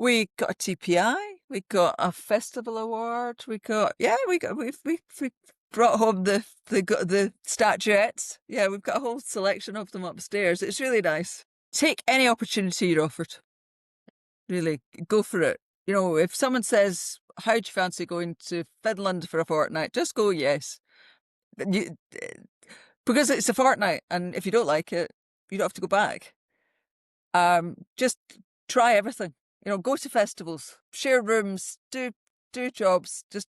We got a TPI. We got a festival award. We brought home the statuettes. Yeah, we've got a whole selection of them upstairs. It's really nice. Take any opportunity you're offered. Really, go for it. You know, if someone says, "How do you fancy going to Finland for a fortnight?" Just go, yes. You, because it's a fortnight, and if you don't like it, you don't have to go back. Just try everything. You know, go to festivals, share rooms, do jobs, just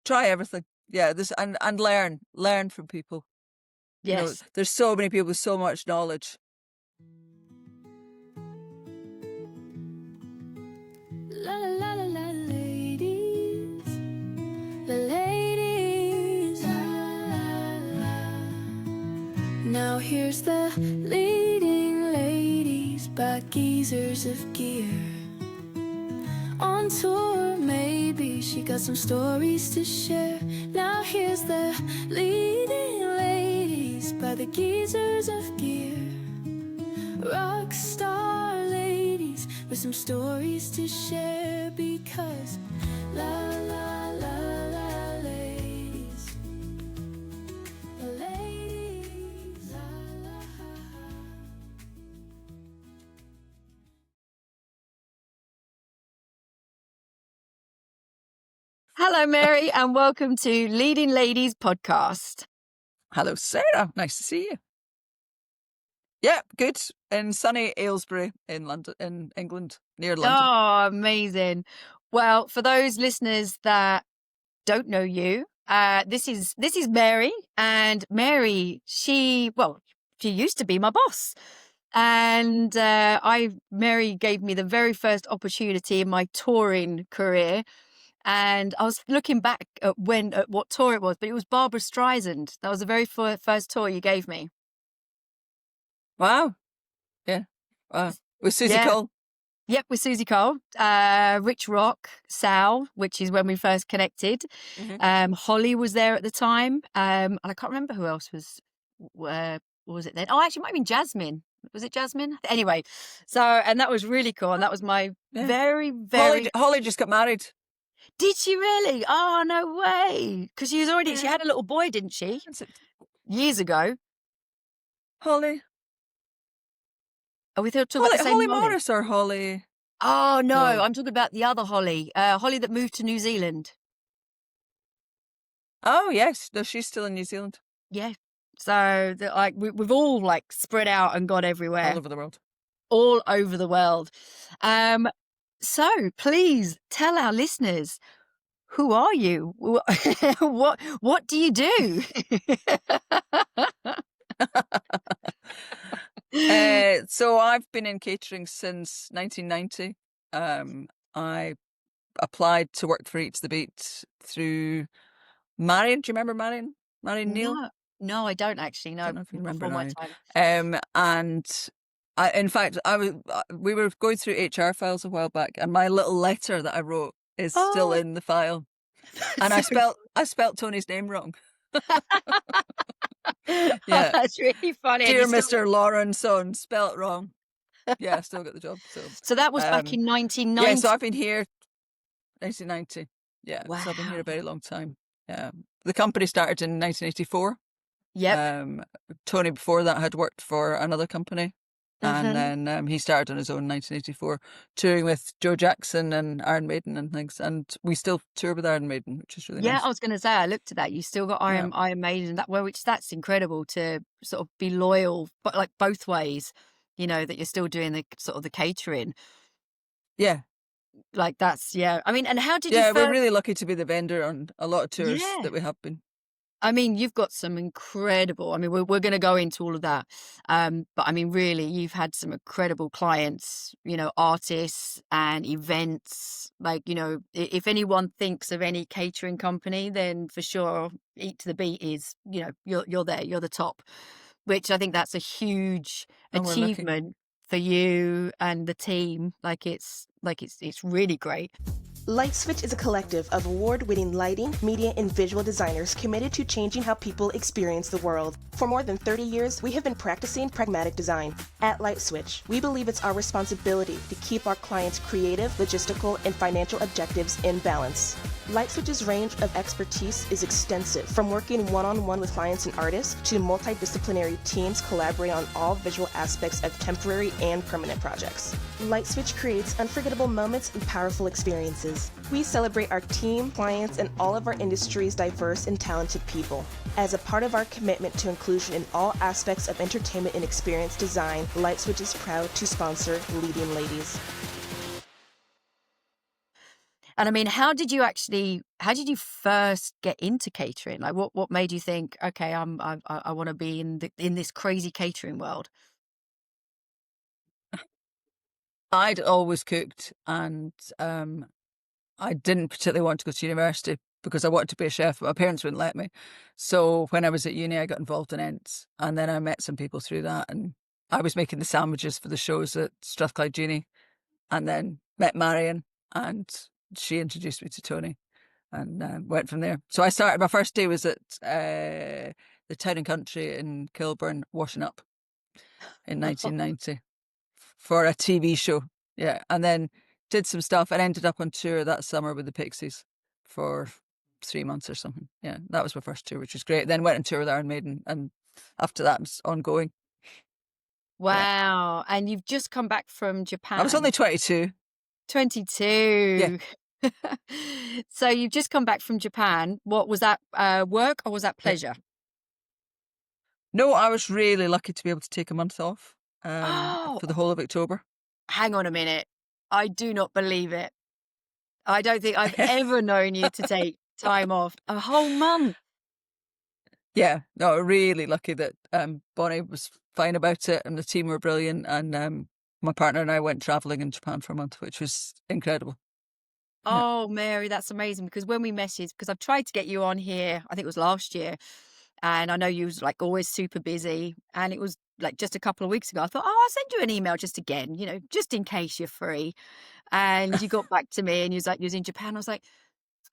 try everything. Yeah, this and learn from people. You know, Yes. there's so many people with so much knowledge. La la la la la, ladies, the ladies. La, la, la. Now here's the leading ladies by geezers of gear. On tour, maybe she got some stories to share. Now here's the leading ladies by the geezers of gear. Rock star ladies with some stories to share, because la la la la ladies, the ladies, la la. Hello, Mary, and welcome to Leading Ladies podcast. Hello, Sarah. Nice to see you. Yeah, good. In sunny Aylesbury in London, in England, near London. Oh, amazing. Well, for those listeners that don't know you, this is Mary, and Mary, she used to be my boss. And Mary gave me the very first opportunity in my touring career. And I was looking back at what tour it was, but it was Barbara Streisand. That was the very first tour you gave me. Wow. Yeah. With Susie Yeah. Cole. Yep, with Susie Cole, Rich Rock, Sal, which is when we first connected. Mm-hmm. Holly was there at the time. And I can't remember who else was it then? Oh, actually, it might have been Jasmine. Was it Jasmine? Anyway, and that was really cool. And that was my very, very... Holly just got married. Did she really? Oh, no way. Because she had a little boy, didn't she? Years ago. Holly. Are we talking about the same Holly Morris or Holly? Oh, no, I'm talking about the other Holly. Holly that moved to New Zealand. Oh, yes. No, she's still in New Zealand. Yeah. So we've all spread out and gone everywhere. All over the world. All over the world. So please tell our listeners, who are you? What do you do? So I've been in catering since 1990. I applied to work for Eat to the Beat through Marion. Do you remember Marion? Marion Neal? No, I don't actually. No, I don't know if you remember before my Marion. time. And in fact, we were going through HR files a while back, and my little letter that I wrote is still in the file. And I spelt Tony's name wrong. Yeah, that's really funny. Dear Mr. Lawrenson, spelt wrong. Yeah, I still got the job. So that was back in 1990. Yeah, so I've been here 1990. Yeah, wow. So I've been here a very long time. The company started in 1984. Yep. Tony before that had worked for another company. Mm-hmm. And then he started on his own in 1984, touring with Joe Jackson and Iron Maiden and things. And we still tour with Iron Maiden, which is really nice. Yeah, I was going to say, I looked at that. You still got Iron Maiden, that's incredible to sort of be loyal, but both ways, you know, that you're still doing the sort of the catering. Yeah. That's, I mean, and how did you... Yeah, we're really lucky to be the vendor on a lot of tours that we have been. I mean, you've got some incredible, I mean, we're going to go into all of that. But I mean, really, you've had some incredible clients, you know, artists and events. You know, if anyone thinks of any catering company, then for sure, Eat to the Beat is, you know, you're there, you're the top, which I think that's a huge achievement for you and the team. It's really great. Lightswitch is a collective of award-winning lighting, media, and visual designers committed to changing how people experience the world. For more than 30 years, we have been practicing pragmatic design. At Lightswitch, we believe it's our responsibility to keep our clients' creative, logistical, and financial objectives in balance. Lightswitch's range of expertise is extensive, from working one-on-one with clients and artists to multidisciplinary teams collaborating on all visual aspects of temporary and permanent projects. Lightswitch creates unforgettable moments and powerful experiences. We celebrate our team, clients, and all of our industry's diverse and talented people. As a part of our commitment to inclusion in all aspects of entertainment and experience design, Lightswitch is proud to sponsor Leading Ladies. And I mean, how did you first get into catering? Like, what made you think, okay, I want to be in this crazy catering world? I'd always cooked, and I didn't particularly want to go to university because I wanted to be a chef, but my parents wouldn't let me. So when I was at uni, I got involved in Ents, and then I met some people through that, and I was making the sandwiches for the shows at Strathclyde Uni, and then met Marion, and she introduced me to Tony, and went from there. So I started, my first day was at the Town and Country in Kilburn, washing up in 1990 for a TV show. Yeah. And then did some stuff and ended up on tour that summer with the Pixies for 3 months or something. Yeah. That was my first tour, which was great. Then went on tour with Iron Maiden, and after that it was ongoing. Wow. Yeah. And you've just come back from Japan. I was only 22. 22. Yeah. So you've just come back from Japan. What was that, work or was that pleasure? No, I was really lucky to be able to take a month off for the whole of October. Hang on a minute. I do not believe it. I don't think I've ever known you to take time off. A whole month. Yeah, no, really lucky that Bonnie was fine about it, and the team were brilliant, and my partner and I went travelling in Japan for a month, which was incredible. Oh, Mary, that's amazing. Because when we messaged, because I've tried to get you on here, I think it was last year, and I know you was like always super busy, and it was like just a couple of weeks ago. I thought, I'll send you an email just again, just in case you're free. And you got back to me, and you was like, you was in Japan. I was like,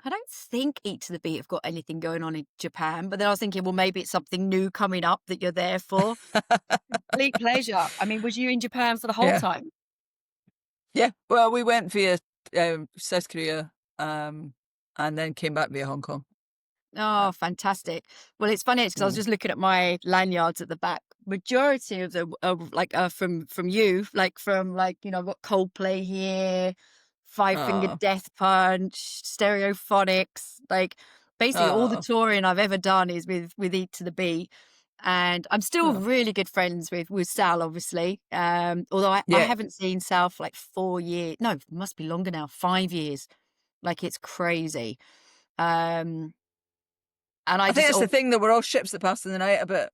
I don't think Eat to the Beat have got anything going on in Japan. But then I was thinking, well, maybe it's something new coming up that you're there for. Complete pleasure. I mean, was you in Japan for the whole time? Yeah. Well, we went via South Korea, and then came back via Hong Kong. Oh, fantastic. Well, it's funny because I was just looking at my lanyards at the back. Majority of them are from you, I've got Coldplay here, Five Finger Death Punch, Stereophonics, like basically all the touring I've ever done is with Eat to the Beat. And I'm still really good friends with Sal, obviously. Although I haven't seen Sal for like 4 years. No, it must be longer now, 5 years. Like, it's crazy. And I think it's the thing that we're all ships that pass in the night a bit.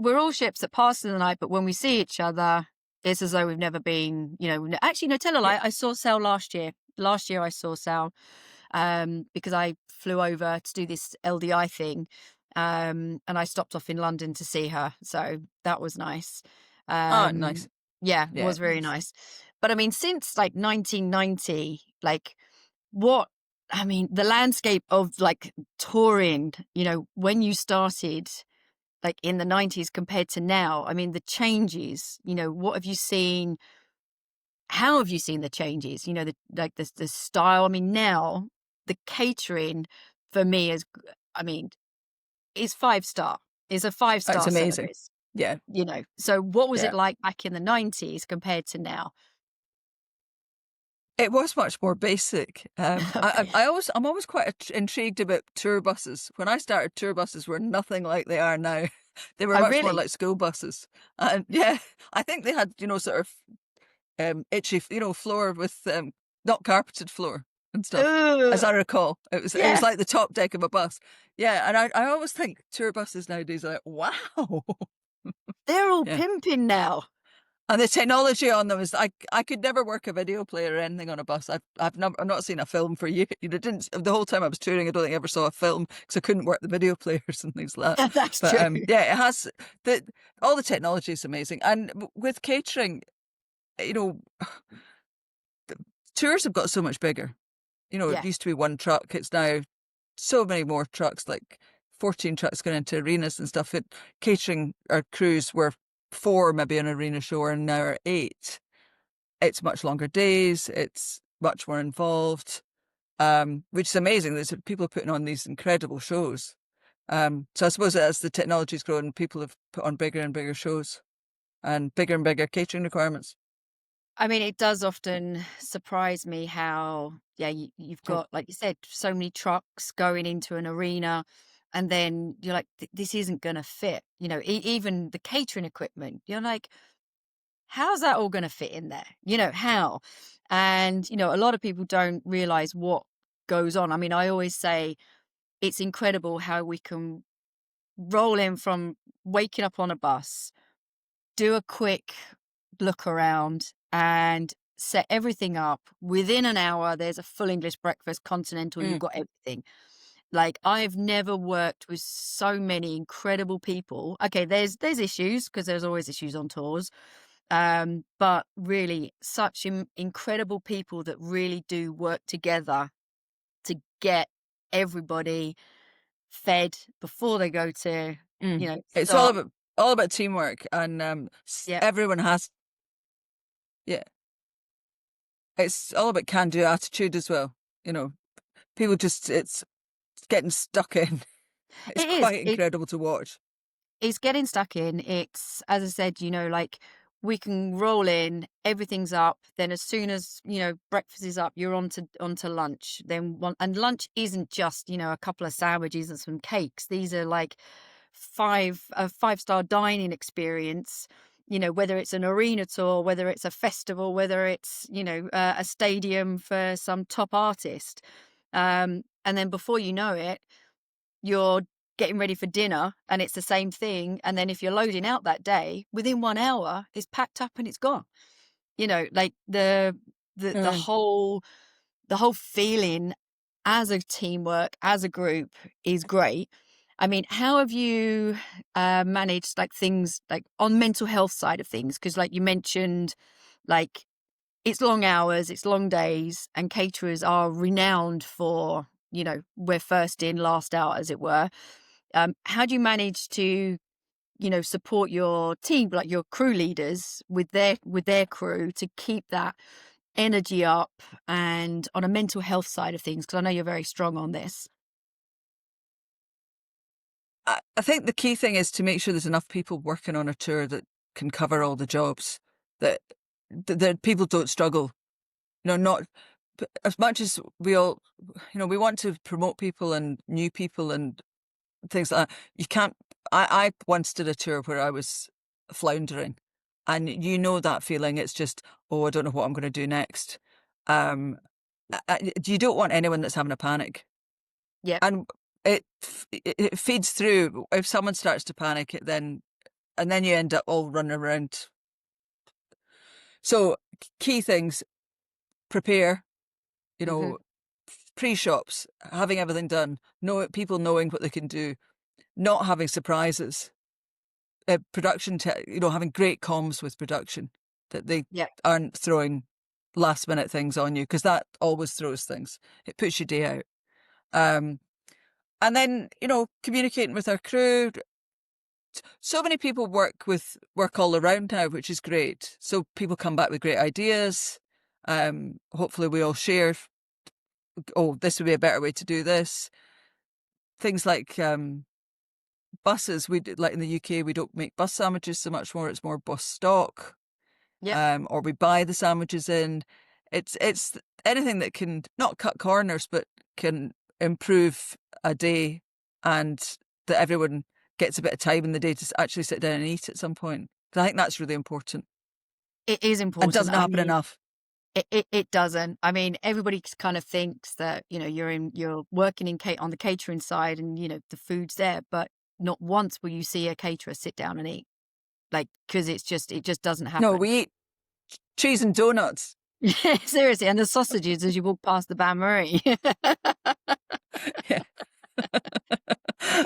We're all ships that pass in the night, but when we see each other, it's as though we've never been, actually, no, tell a lie. I saw Sal last year. Last year I saw Sal because I flew over to do this LDI thing. And I stopped off in London to see her. So that was nice. Nice. Yeah, it was very nice. But I mean, since like 1990, the landscape of like touring, when you started like in the 90s compared to now, I mean, the changes, what have you seen? How have you seen the changes? The style. I mean, now the catering for me is 5-star. It's a 5-star. That's amazing. Service. Yeah. So what was it like back in the 90s compared to now? It was much more basic. Okay. I'm always quite intrigued about tour buses. When I started, tour buses were nothing like they are now. They were much more like school buses. And I think they had, sort of itchy, floor with not carpeted floor and stuff. As I recall, it was like the top deck of a bus. Yeah, and I always think tour buses nowadays are like, wow, they're all pimping now. And the technology on them is, I could never work a video player or anything on a bus. I've not seen a film for years. The whole time I was touring, I don't think I ever saw a film because I couldn't work the video players and things like that. That's true. It has all the technology is amazing. And with catering, tours have got so much bigger. You know, Yeah. it used to be one truck. It's now so many more trucks, like 14 trucks going into arenas and stuff. Catering, our crews were 4 maybe an arena show, and now are 8. It's much longer days. It's much more involved, which is amazing. There's people putting on these incredible shows. So I suppose as the technology's grown, people have put on bigger and bigger shows and bigger catering requirements. I mean, it does often surprise me how, yeah, you've Yeah. got, like you said, so many trucks going into an arena, and then you're like, this isn't going to fit. You know, even the catering equipment, you're like, how's that all going to fit in there? You know, how? And, you know, a lot of people don't realize what goes on. I mean, I always say it's incredible how we can roll in from waking up on a bus, do a quick look around, and set everything up. Within an hour, there's a full English breakfast, continental, you've got everything. Like, I've never worked with so many incredible people. Okay, there's issues, because there's always issues on tours. But really such incredible people that really do work together to get everybody fed before they go to, you know, It's start. all about teamwork, and Yeah. everyone has. Yeah, it's all about can-do attitude as well. You know, people just it's getting stuck in. It's It is. quite incredible to watch. It's getting stuck in. It's, as I said, you know, like, we can roll in, everything's up. Then as soon as, you know, breakfast is up, you're onto lunch. And lunch isn't just, you know, a couple of sandwiches and some cakes. These are like a 5-star dining experience. You know, whether it's an arena tour, whether it's a festival, whether it's, you know, a stadium for some top artist. And then before you know it, you're getting ready for dinner, and it's the same thing. And then if you're loading out that day, within 1 hour, it's packed up and it's gone. You know, like the whole feeling as a teamwork, as a group, is great. I mean, how have you managed, like, things like on mental health side of things? Because, like you mentioned, like, it's long hours, it's long days, and caterers are renowned for, you know, we're first in, last out, as it were. How do you manage to, you know, support your team, like your crew leaders, with their crew, to keep that energy up, and on a mental health side of things? Because I know you're very strong on this. I think the key thing is to make sure there's enough people working on a tour that can cover all the jobs, that people don't struggle. You know, not as much as we all, you know, we want to promote people and new people and things like that. You can't. I once did a tour where I was floundering, and you know that feeling. It's just, oh, I don't know what I'm going to do next. You don't want anyone that's having a panic. Yep. And it feeds through. If someone starts to panic, and then you end up all running around. So key things: prepare. You know, pre-shops, having everything done, people knowing what they can do, not having surprises. Production, you know, having great comms with production, that they Yep. aren't throwing last minute things on you, because that always throws things. It puts your day out. And then, you know, communicating with our crew. So many people work all around now, which is great. So people come back with great ideas. Hopefully we all share, oh, this would be a better way to do this. Things like buses, like in the UK, we don't make bus sandwiches so much more. It's more bus stock. Yep. Or we buy the sandwiches in. It's anything that can not cut corners, but can improve a day, and that everyone gets a bit of time in the day to actually sit down and eat at some point. Because I think that's really important. It is And important. doesn't I happen mean, enough. It doesn't. I mean, everybody kind of thinks that, you know, you're working on the catering side, and, you know, the food's there, but not once will you see a caterer sit down and eat. Like, because it just doesn't No, happen. we eat cheese and donuts. Yeah, seriously. And the sausages as you walk past the Bain Marie. Yeah.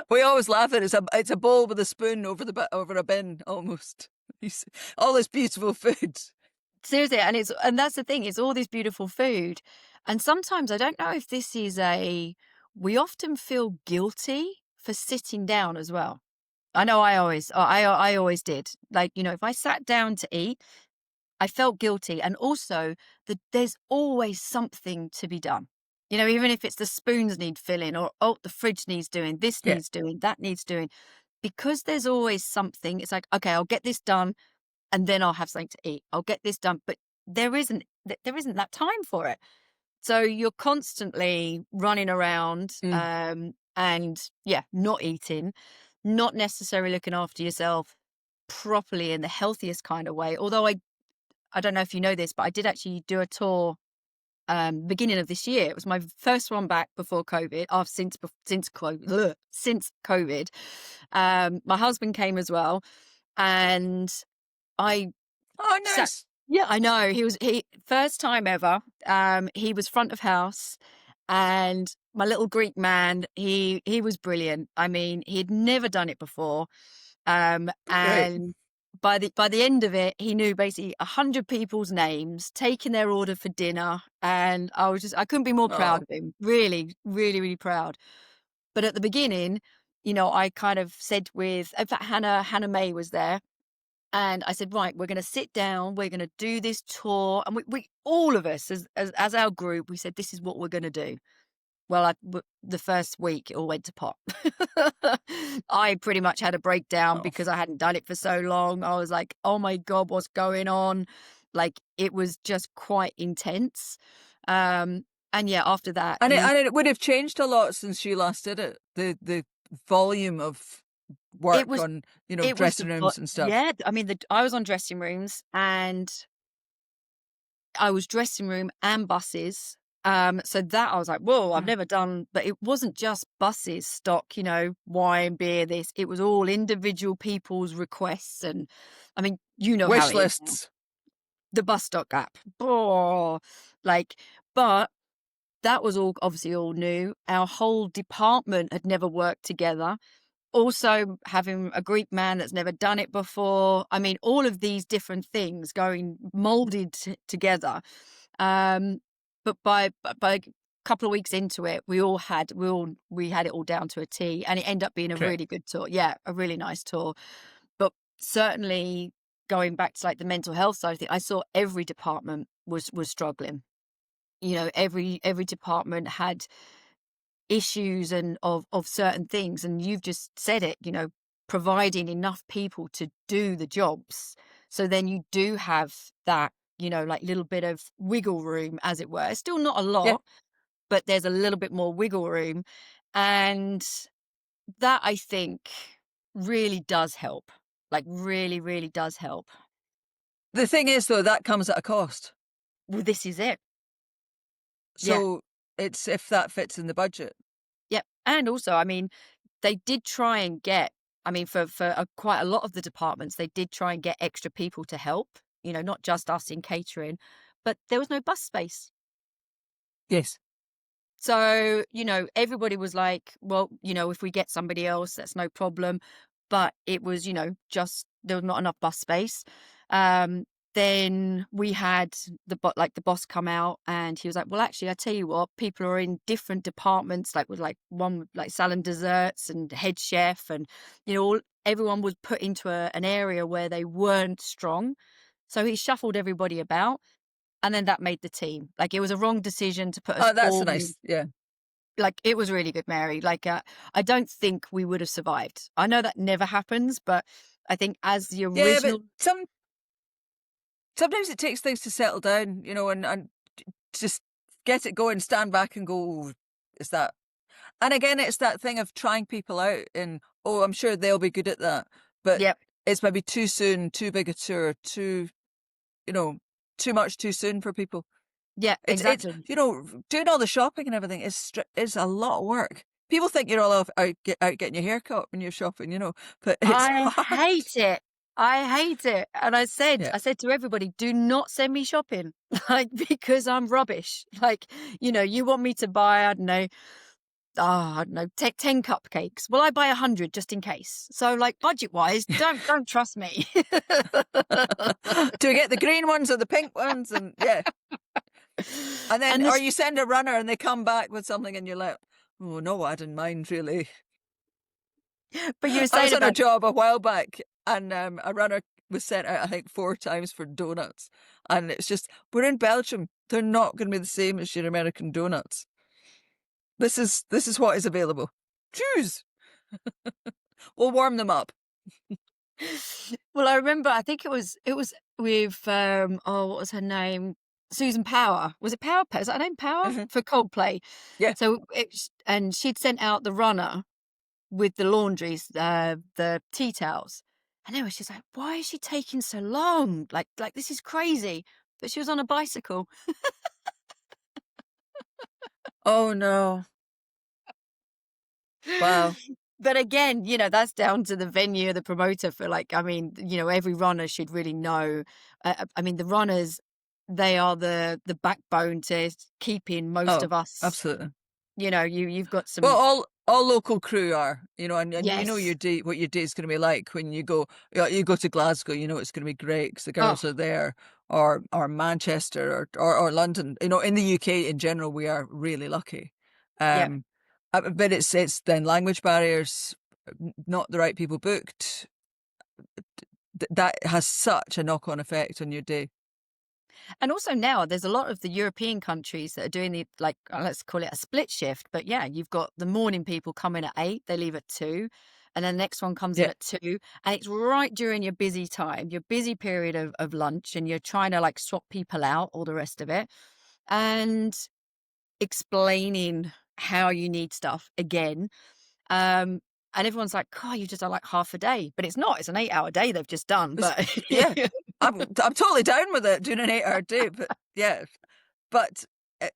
We always laugh at it. It's a bowl with a spoon over a bin almost. All this beautiful food. seriously, and that's the thing, it's all this beautiful food. And sometimes I don't know if this is we often feel guilty for sitting down as well. I know I always did. Like, if I sat down to eat, I felt guilty. And also there's always something to be done. Even if it's the spoons need filling, or, the fridge needs doing, this Yeah. needs doing, that needs doing. Because there's always something, it's like, okay, I'll get this done and then I'll have something to eat. I'll get this done. But there isn't that time for it. So you're constantly running around, and not eating, not necessarily looking after yourself properly in the healthiest kind of way. Although I don't know if you know this, but I did actually do a tour beginning of this year. It was my first one back before COVID. Since COVID, my husband came as well, and I Oh, sat. nice. Yeah, I know. He first time ever. He was front of house, and my little Greek man, he was brilliant. I mean, he'd never done it before. Right. And by the end of it, he knew basically 100 people's names, taking their order for dinner, and I couldn't be more proud Oh. of him. Really, really, really proud. But at the beginning, I kind of said in fact, Hannah May was there. And I said, right, we're going to sit down, we're going to do this tour. And we all of us, as our group, we said, this is what we're going to do. Well, the first week, it all went to pot. I pretty much had a breakdown because I hadn't done it for so long. I was like, oh my God, what's going on? Like, it was just quite intense. And yeah, after that. And it would have changed a lot since you last did it. The volume of work on, dressing rooms and stuff. Yeah, I mean, I was on dressing rooms, and I was dressing room and buses. So that I was like, whoa, I've never done, but it wasn't just buses, stock, wine, beer, this. It was all individual people's requests. And I mean, Wish how it is lists. the bus stock app. But that was all obviously all new. Our whole department had never worked together. Also having a Greek man that's never done it before. I mean, all of these different things going molded together. But by a couple of weeks into it, we had it all down to a T, and it ended up being a really good tour. Yeah, a really nice tour. But certainly going back to like the mental health side of things, I saw every department was struggling. Every department had issues and of certain things, and you've just said it, providing enough people to do the jobs. So then you do have that, like little bit of wiggle room, as it were. It's still not a lot, but there's a little bit more wiggle room. And that, I think, really does help. Like really, really does help. The thing is, though, that comes at a cost. Well, this is it. So it's if that fits in the budget. Yep. And also, I mean, they did try and get, I mean, for quite a lot of the departments, they did try and get extra people to help, not just us in catering, but there was no bus space. Yes. So, everybody was like, well, if we get somebody else, that's no problem. But it was, just there was not enough bus space. Then we had the boss come out, and he was like, well, actually, I tell you what, people are in different departments, like with like one with like salad and desserts and head chef, and everyone was put into an area where they weren't strong. So he shuffled everybody about, and then that made the team. Like, it was a wrong decision to put us. Oh, that's nice. Yeah. Like, it was really good, Mary. Like, I don't think we would have survived. I know that never happens, but I think as the original. Yeah, but sometimes it takes things to settle down, and just get it going, stand back and go, oh, is that? And again, it's that thing of trying people out and, oh, I'm sure they'll be good at that. But it's maybe too soon, too big a tour, too much too soon for people. Yeah, exactly. Doing all the shopping and everything is a lot of work. People think you're all out getting your hair cut when you're shopping, but it's hard. Hate it. I hate it. And I said to everybody, do not send me shopping, like, because I'm rubbish. Like, you want me to buy, I don't know, I don't know, 10 cupcakes. Well, I buy 100 just in case. So, like, budget-wise, don't trust me. Do we get the green ones or the pink ones? And yeah. And then, or you send a runner and they come back with something and you're like, oh, no, I didn't mind really. But you were I saying was on a about job a while back and a runner was sent out, I think, 4 times for donuts. And it's just, we're in Belgium. They're not going to be the same as your American donuts. This is what is available. Choose. We'll warm them up. Well, I remember, I think it was with what was her name? Susan Power. Was it Power? Is that her name? Power? Mhm. For Coldplay. Yeah. So and she'd sent out the runner with the laundries, the tea towels. And then she's like, why is she taking so long? Like this is crazy. But she was on a bicycle. Oh no. Wow. But again, that's down to the venue, the promoter for every runner should really know. The runners, they are the backbone to keeping most of us. Absolutely. You've got some. Well, all local crew are, and Yes. you know what your day is going to be like when you go. You go to Glasgow, it's going to be great because the girls are there, or Manchester or London. In the UK in general, we are really lucky. But it's then language barriers, not the right people booked. That has such a knock-on effect on your day. And also now there's a lot of the European countries that are doing let's call it a split shift. But yeah, you've got the morning people come in at 8, they leave at 2. And then the next one comes in at 2. And it's right during your busy time, your busy period of lunch. And you're trying to swap people out, all the rest of it. And explaining how you need stuff again. And everyone's like, oh, you just done half a day. But it's not. It's an 8-hour day they've just done. But yeah, I'm totally down with it, doing an 8-hour day. But yeah, but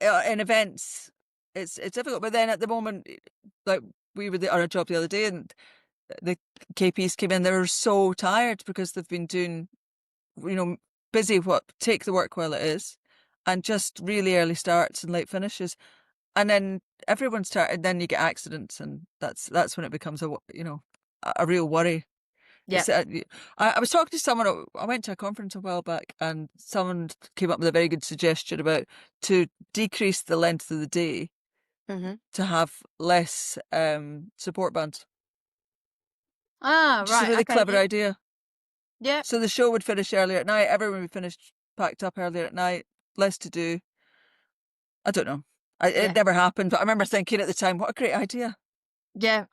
in events, it's difficult. But then at the moment, like we were on a job the other day and the KPs came in, they were so tired because they've been doing, busy, take the work while it is, and just really early starts and late finishes. And then everyone's tired, and then you get accidents, and that's when it becomes a real worry. Yeah. I was talking to someone. I went to a conference a while back, and someone came up with a very good suggestion about to decrease the length of the day to have less support bands. Right. It's a really clever idea. Yeah. So the show would finish earlier at night. Everyone would finish packed up earlier at night. Less to do. I don't know. It never happened, but I remember thinking at the time, what a great idea. Yeah,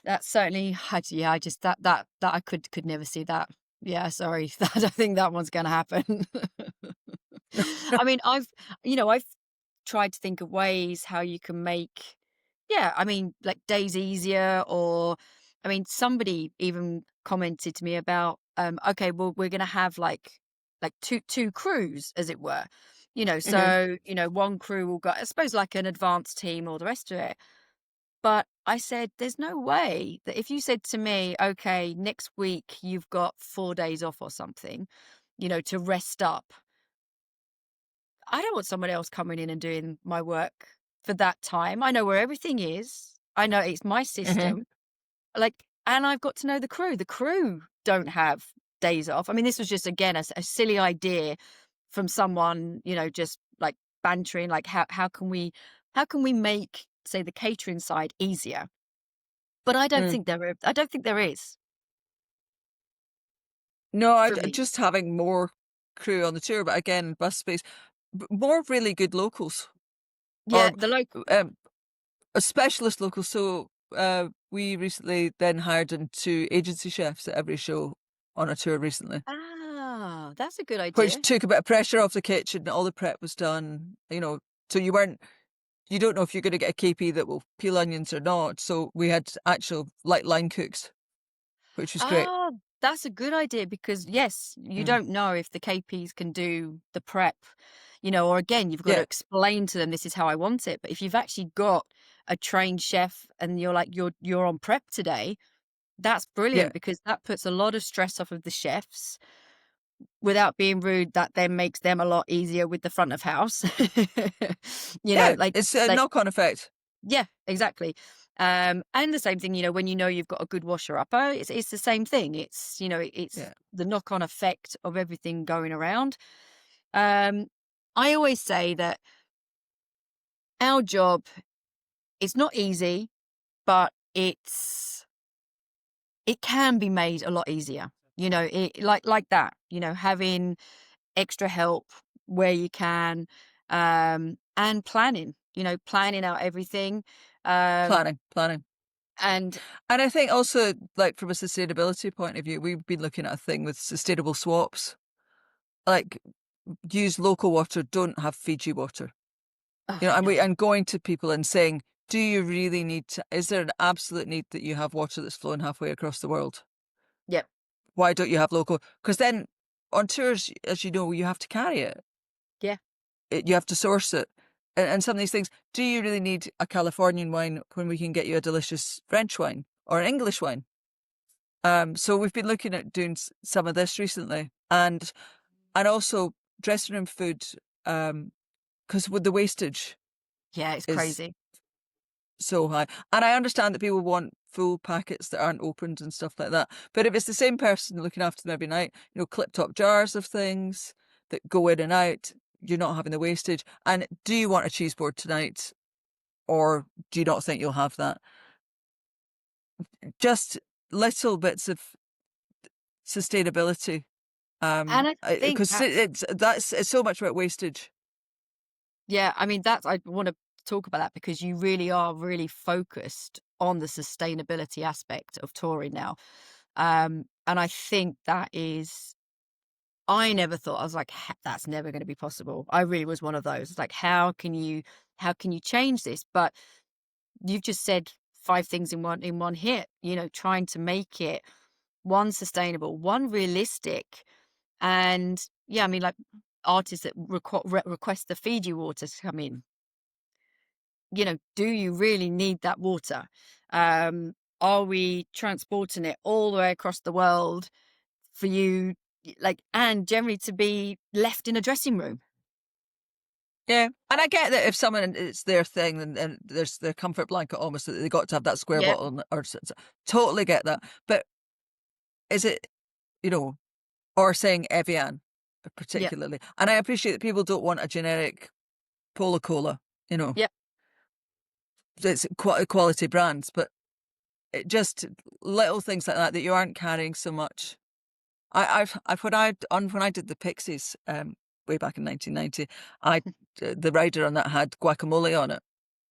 that's certainly, I just that I could never see that. Yeah, sorry, I don't think that one's going to happen. I've tried to think of ways how you can make, days easier, or, somebody even commented to me about, okay, well, we're going to have like two crews, as it were. So, one crew will go, I suppose, like an advanced team or the rest of it. But I said, there's no way that if you said to me, okay, next week you've got 4 days off or something, to rest up. I don't want someone else coming in and doing my work for that time. I know where everything is. I know it's my system. And I've got to know the crew. The crew don't have days off. This was just, again, a silly idea from someone, just bantering, how can we make, say, the catering side easier? But I don't think there is. No, just having more crew on the tour, but again, bus space, more really good locals. Yeah, the local, a specialist local. So we recently then hired in 2 agency chefs at every show on a tour recently. That's a good idea. Which took a bit of pressure off the kitchen. All the prep was done, so you don't know if you're going to get a KP that will peel onions or not. So we had actual line cooks, which was great. That's a good idea because, yes, you don't know if the KPs can do the prep, or again, you've got to explain to them, this is how I want it. But if you've actually got a trained chef and you're like, you're on prep today, that's brilliant because that puts a lot of stress off of the chefs. Without being rude, that then makes them a lot easier with the front of house. It's a knock-on effect. Yeah, exactly. And the same thing, when you've got a good washer upper, it's the same thing. It's, it's Yeah. the knock-on effect of everything going around. I always say that our job is not easy, but it can be made a lot easier. Like that, having extra help where you can, and planning out everything. Um, Planning. and And I think also, like from a sustainability point of view, we've been looking at a thing with sustainable swaps. Like, use local water, don't have Fiji water. oh, You know, I know. and going to people and saying, do you really need to, is there an absolute need that you have water that's flowing halfway across the world? Yep. Why don't you have local? Because then on tours, as you know, you have to carry it. Yeah. You have to source it. And some of these things, do you really need a Californian wine when we can get you a delicious French wine or an English wine? So we've been looking at doing some of this recently, and also dressing room food, because with the wastage Yeah, it's is crazy. so high. And I understand that people want full packets that aren't opened and stuff like that. But if it's the same person looking after them every night, clip top jars of things that go in and out, you're not having the wastage. And do you want a cheese board tonight, or do you not think you'll have that? Just little bits of sustainability. And I think Because it's so much about wastage. yeah, I mean, I want to talk about that because you really are really focused on the sustainability aspect of touring now. And I think I never thought, I was like, that's never going to be possible. I really was one of those. It's like, how can you change this? But you've just said five things in one hit, trying to make it one sustainable, one realistic. And yeah, I mean, like artists that request the Fiji water to come in, do you really need that water? Are we transporting it all the way across the world for you, and generally to be left in a dressing room? Yeah, and I get that if someone, it's their thing, and there's their comfort blanket almost that they got to have that square Yep. bottle, totally get that. But is it, or saying Evian Yep. particularly? And I appreciate that people don't want a generic Pola Cola, Yep. it's quality brands, but just little things like that you aren't carrying so much. I've when I did the Pixies way back in 1990, the rider on that had guacamole on it.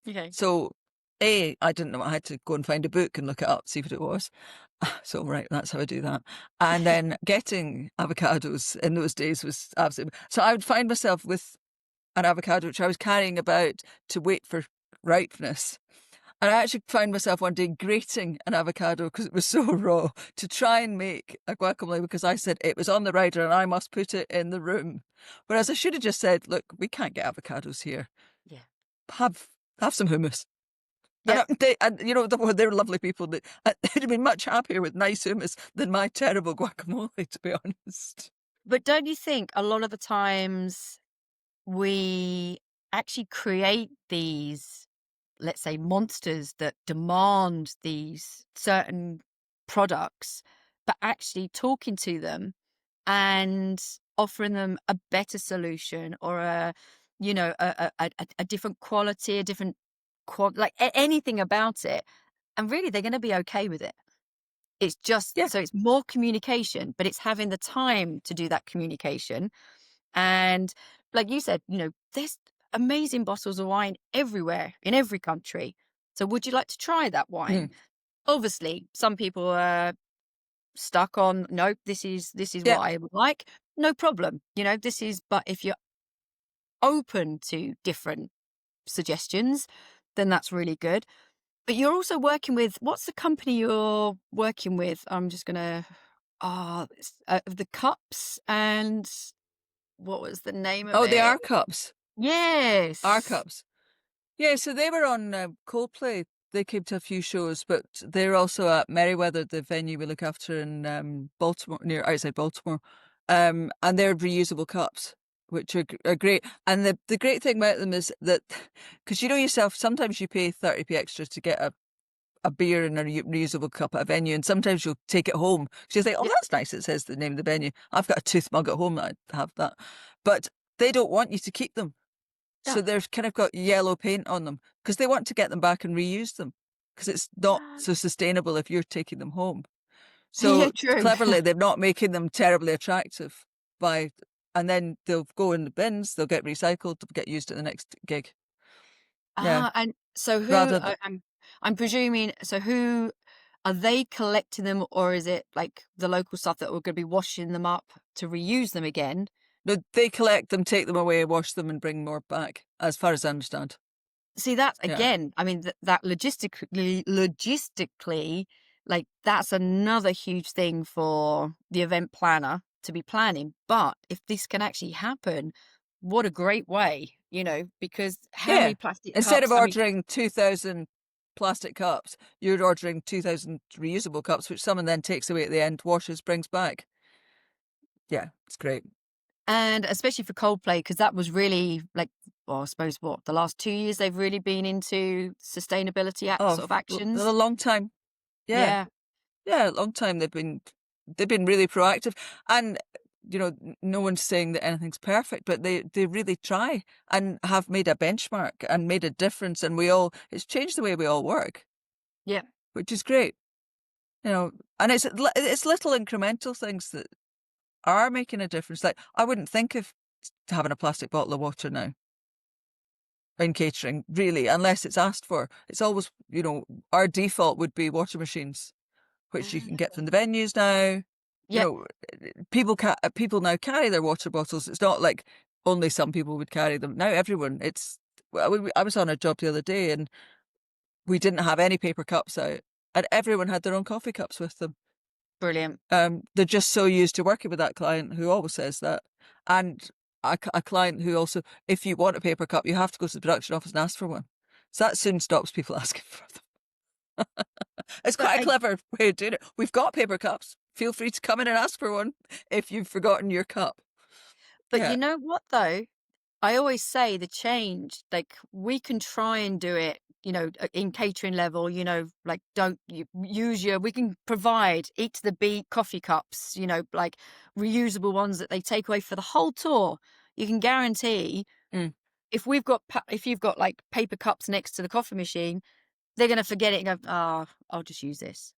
Okay. So I didn't know. I had to go and find a book and look it up, see what it was. So right, that's how I do that. And then getting avocados in those days was absolutely. So I would find myself with an avocado which I was carrying about to wait for ripeness. And I actually found myself one day grating an avocado because it was so raw to try and make a guacamole because I said it was on the rider and I must put it in the room. Whereas I should have just said, look, we can't get avocados here. Yeah. Have some hummus. Yep. And they're lovely people. They'd have been much happier with nice hummus than my terrible guacamole, to be honest. But don't you think a lot of the times we actually create these, let's say, monsters that demand these certain products, but actually talking to them and offering them a better solution or a different quality, a different anything about it, and really they're going to be okay with it. It's just Yeah. so it's more communication, but it's having the time to do that communication. And like you said, there's amazing bottles of wine everywhere in every country. So would you like to try that wine? Mm. Obviously, some people are stuck on, nope, this is Yeah. what I would like. No problem. But if you're open to different suggestions, then that's really good. But you're also working with, what's the company you're working with? I'm just going to, the cups, and what was the name of Oh, the it? R cups. Yes. R cups. Yeah, so they were on Coldplay. They came to a few shows, but they're also at Merriweather, the venue we look after in Baltimore, outside Baltimore. And they're reusable cups. which are great. And the great thing about them is that, because you know yourself, sometimes you pay 30p extra to get a beer in a reusable cup at a venue, and sometimes you'll take it home. So you think, oh, Yeah. that's nice. It says the name of the venue. I've got a tooth mug at home that I have that. But they don't want you to keep them. So Yeah. they've kind of got yellow paint on them because they want to get them back and reuse them, because it's not so sustainable if you're taking them home. So Yeah, true. cleverly, they're not making them terribly attractive and then they'll go in the bins, they'll get recycled, they'll get used at the next gig. Yeah. And so Rather than, I'm presuming, so who are they collecting them, or is it like the local stuff that we're going to be washing them up to reuse them again? no, they collect them, take them away, wash them, and bring more back, as far as I understand. See, that's Yeah. again, I mean, that logistically, like that's another huge thing for the event planner to be planning. But if this can actually happen, what a great way, because how many plastic Instead cups? of ordering 2,000 plastic cups, you're ordering 2,000 reusable cups, which someone then takes away at the end, washes, brings back. Yeah, it's great. And especially for Coldplay, because that was really like, well, I suppose the last 2 years they've really been into sustainability sort of actions. A long time. Yeah. Yeah, a long time. They've been really proactive. And, no one's saying that anything's perfect, but they really try and have made a benchmark and made a difference. And it's changed the way we all work. Yeah. Which is great. And it's little incremental things that are making a difference. Like, I wouldn't think of having a plastic bottle of water now in catering, really, unless it's asked for. It's always, our default would be water machines, which you can get from the venues now. Yeah. People now carry their water bottles. It's not like only some people would carry them. Now everyone. I was on a job the other day and we didn't have any paper cups out, and everyone had their own coffee cups with them. Brilliant. They're just so used to working with that client who always says that. And a client who also, if you want a paper cup, you have to go to the production office and ask for one. So that soon stops people asking for them. It's quite a clever way of doing it. We've got paper cups. Feel free to come in and ask for one if you've forgotten your cup. But you know what, though? I always say the change, like we can try and do it, in catering level, like we can provide Eat to the Beat coffee cups, like reusable ones that they take away for the whole tour. You can guarantee if you've got like paper cups next to the coffee machine, they're going to forget it and go, I'll just use this.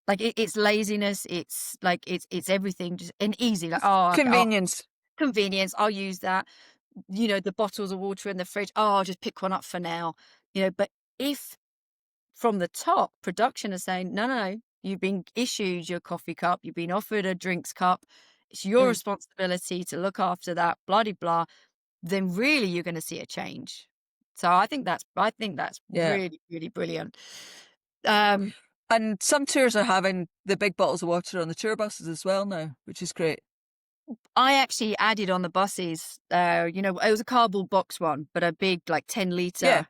Like it's laziness. It's like, it's everything just and easy. Like, convenience. Convenience. I'll use that. The bottles of water in the fridge. I'll just pick one up for now. But if from the top production is saying, no, you've been issued your coffee cup, you've been offered a drinks cup, it's your responsibility to look after that, blah, blah, blah, then really you're going to see a change. So I think that's really, really brilliant. And some tours are having the big bottles of water on the tour buses as well now, which is great. I actually added on the buses, it was a cardboard box one, but a big, like 10-litre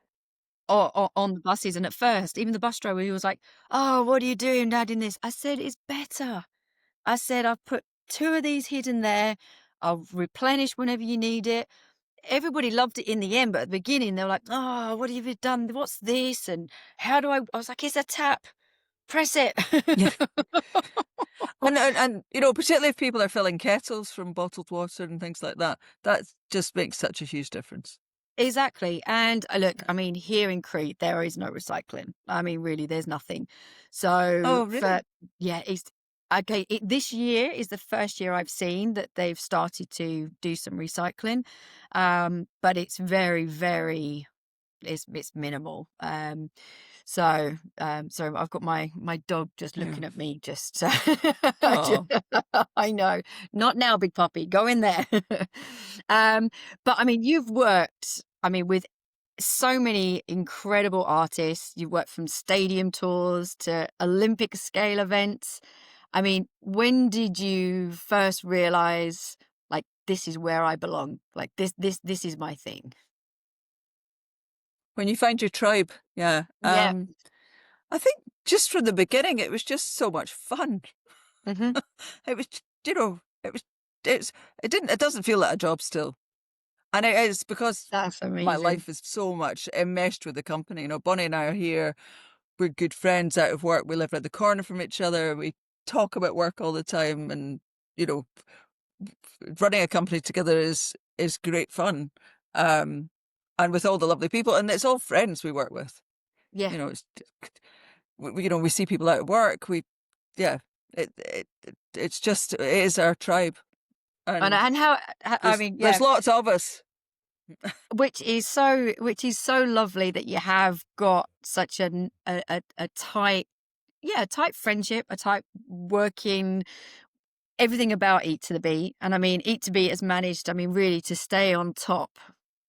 on the buses. And at first, even the bus driver, he was like, oh, what are you doing adding this? I said, it's better. I said, I've put 2 of these hidden there. I'll replenish whenever you need it. Everybody loved it in the end, but at the beginning, they were like, oh, what have you done? What's this? And how do I was like, it's a tap. Press it. Yeah. And particularly if people are filling kettles from bottled water and things like that, that just makes such a huge difference. Exactly. And look, I mean, here in Crete, there is no recycling. I mean, really, there's nothing. So, really? It's okay. This year is the first year I've seen that they've started to do some recycling. But it's very, very, it's minimal. So I've got my dog just looking at me, just I know, not now, big puppy, go in there. But I mean, you've worked, with so many incredible artists. You've worked from stadium tours to Olympic scale events. I mean, when did you first realize, like, this is where I belong? Like this is my thing. When you find your tribe, yeah. I think just from the beginning, it was just so much fun. Mm-hmm. It was, it doesn't feel like a job still. And it is because That's my amazing. life is so much enmeshed with the company. You know, Bonnie and I are here. We're good friends out of work. We live around the corner from each other. We talk about work all the time, and you know, running a company together is great fun. And with all the lovely people, and it's all friends we work with. Yeah. You know, we see people out at work. Yeah, it's just it is our tribe, And and and I mean, there's yeah, lots of us. which is so lovely that you have got such a tight, yeah, a tight friendship, a tight working, everything about Eat to the Beat. And I mean, Eat to Beat has managed, I mean, really to stay on top,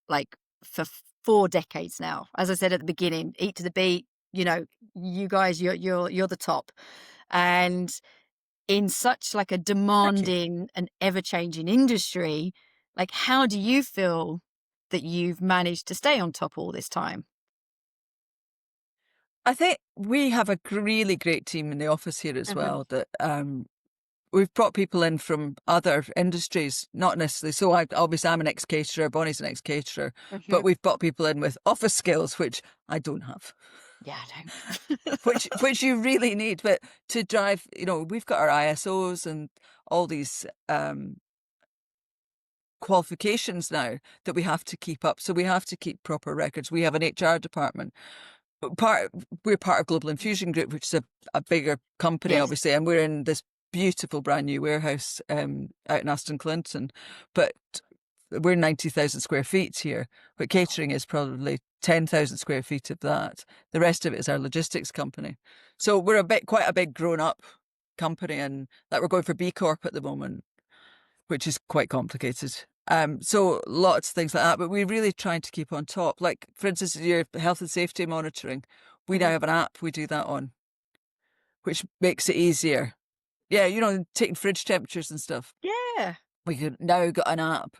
like for 4 decades now. As I said at the beginning, Eat to the Beat, you know, you guys, you're the top. And in such like a Thank you. demanding and ever-changing industry, like how do you feel that you've managed to stay on top all this time? I think we have a really great team in the office here as Mhm. well. That we've brought people in from other industries, not necessarily. So obviously I'm an ex-caterer, Bonnie's an ex-caterer, but Mhm. we've brought people in with office skills, which I don't have. Yeah, I don't. Which you really need, but to drive, you know, we've got our ISOs and all these qualifications now that we have to keep up. So we have to keep proper records. We have an HR department. We're part of Global Infusion Group, which is a bigger company, Yes. obviously, and we're in this beautiful brand new warehouse out in Aston Clinton. But we're 90,000 square feet here, but catering is probably 10,000 square feet of that. The rest of it is our logistics company. So we're quite a big grown up company, and that we're going for B Corp at the moment, which is quite complicated. So lots of things like that, but we're really trying to keep on top. Like, for instance, your health and safety monitoring, we now Mhm. have an app we do that on, which makes it easier. Yeah, you know, taking fridge temperatures and stuff. Yeah. We could now got an app,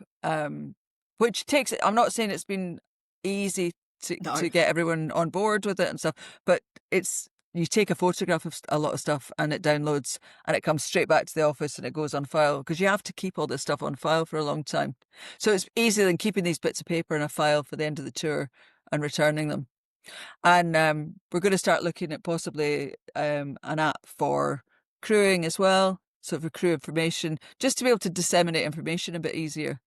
which takes it. I'm not saying it's been easy No. to get everyone on board with it and stuff, but you take a photograph of a lot of stuff and it downloads and it comes straight back to the office and it goes on file because you have to keep all this stuff on file for a long time. So it's easier than keeping these bits of paper in a file for the end of the tour and returning them. And we're going to start looking at possibly an app for crewing as well. So for crew information, just to be able to disseminate information a bit easier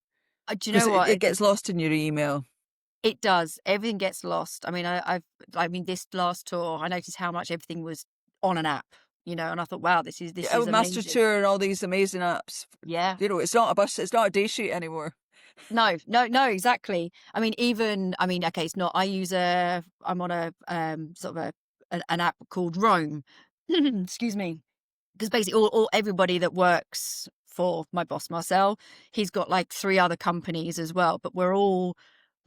Do you because know what? it gets lost in your email. It does. Everything gets lost. I mean, I mean, this last tour, I noticed how much everything was on an app, you know, and I thought, wow, this Yeah, is with Master amazing. Tour and all these amazing apps. Yeah. You know, it's not a bus, it's not a day sheet anymore. No, exactly. I mean, okay, it's not. I'm on a sort of an app called Roam. Excuse me. Because basically, all everybody that works for my boss Marcel, he's got like 3 other companies as well, but we're all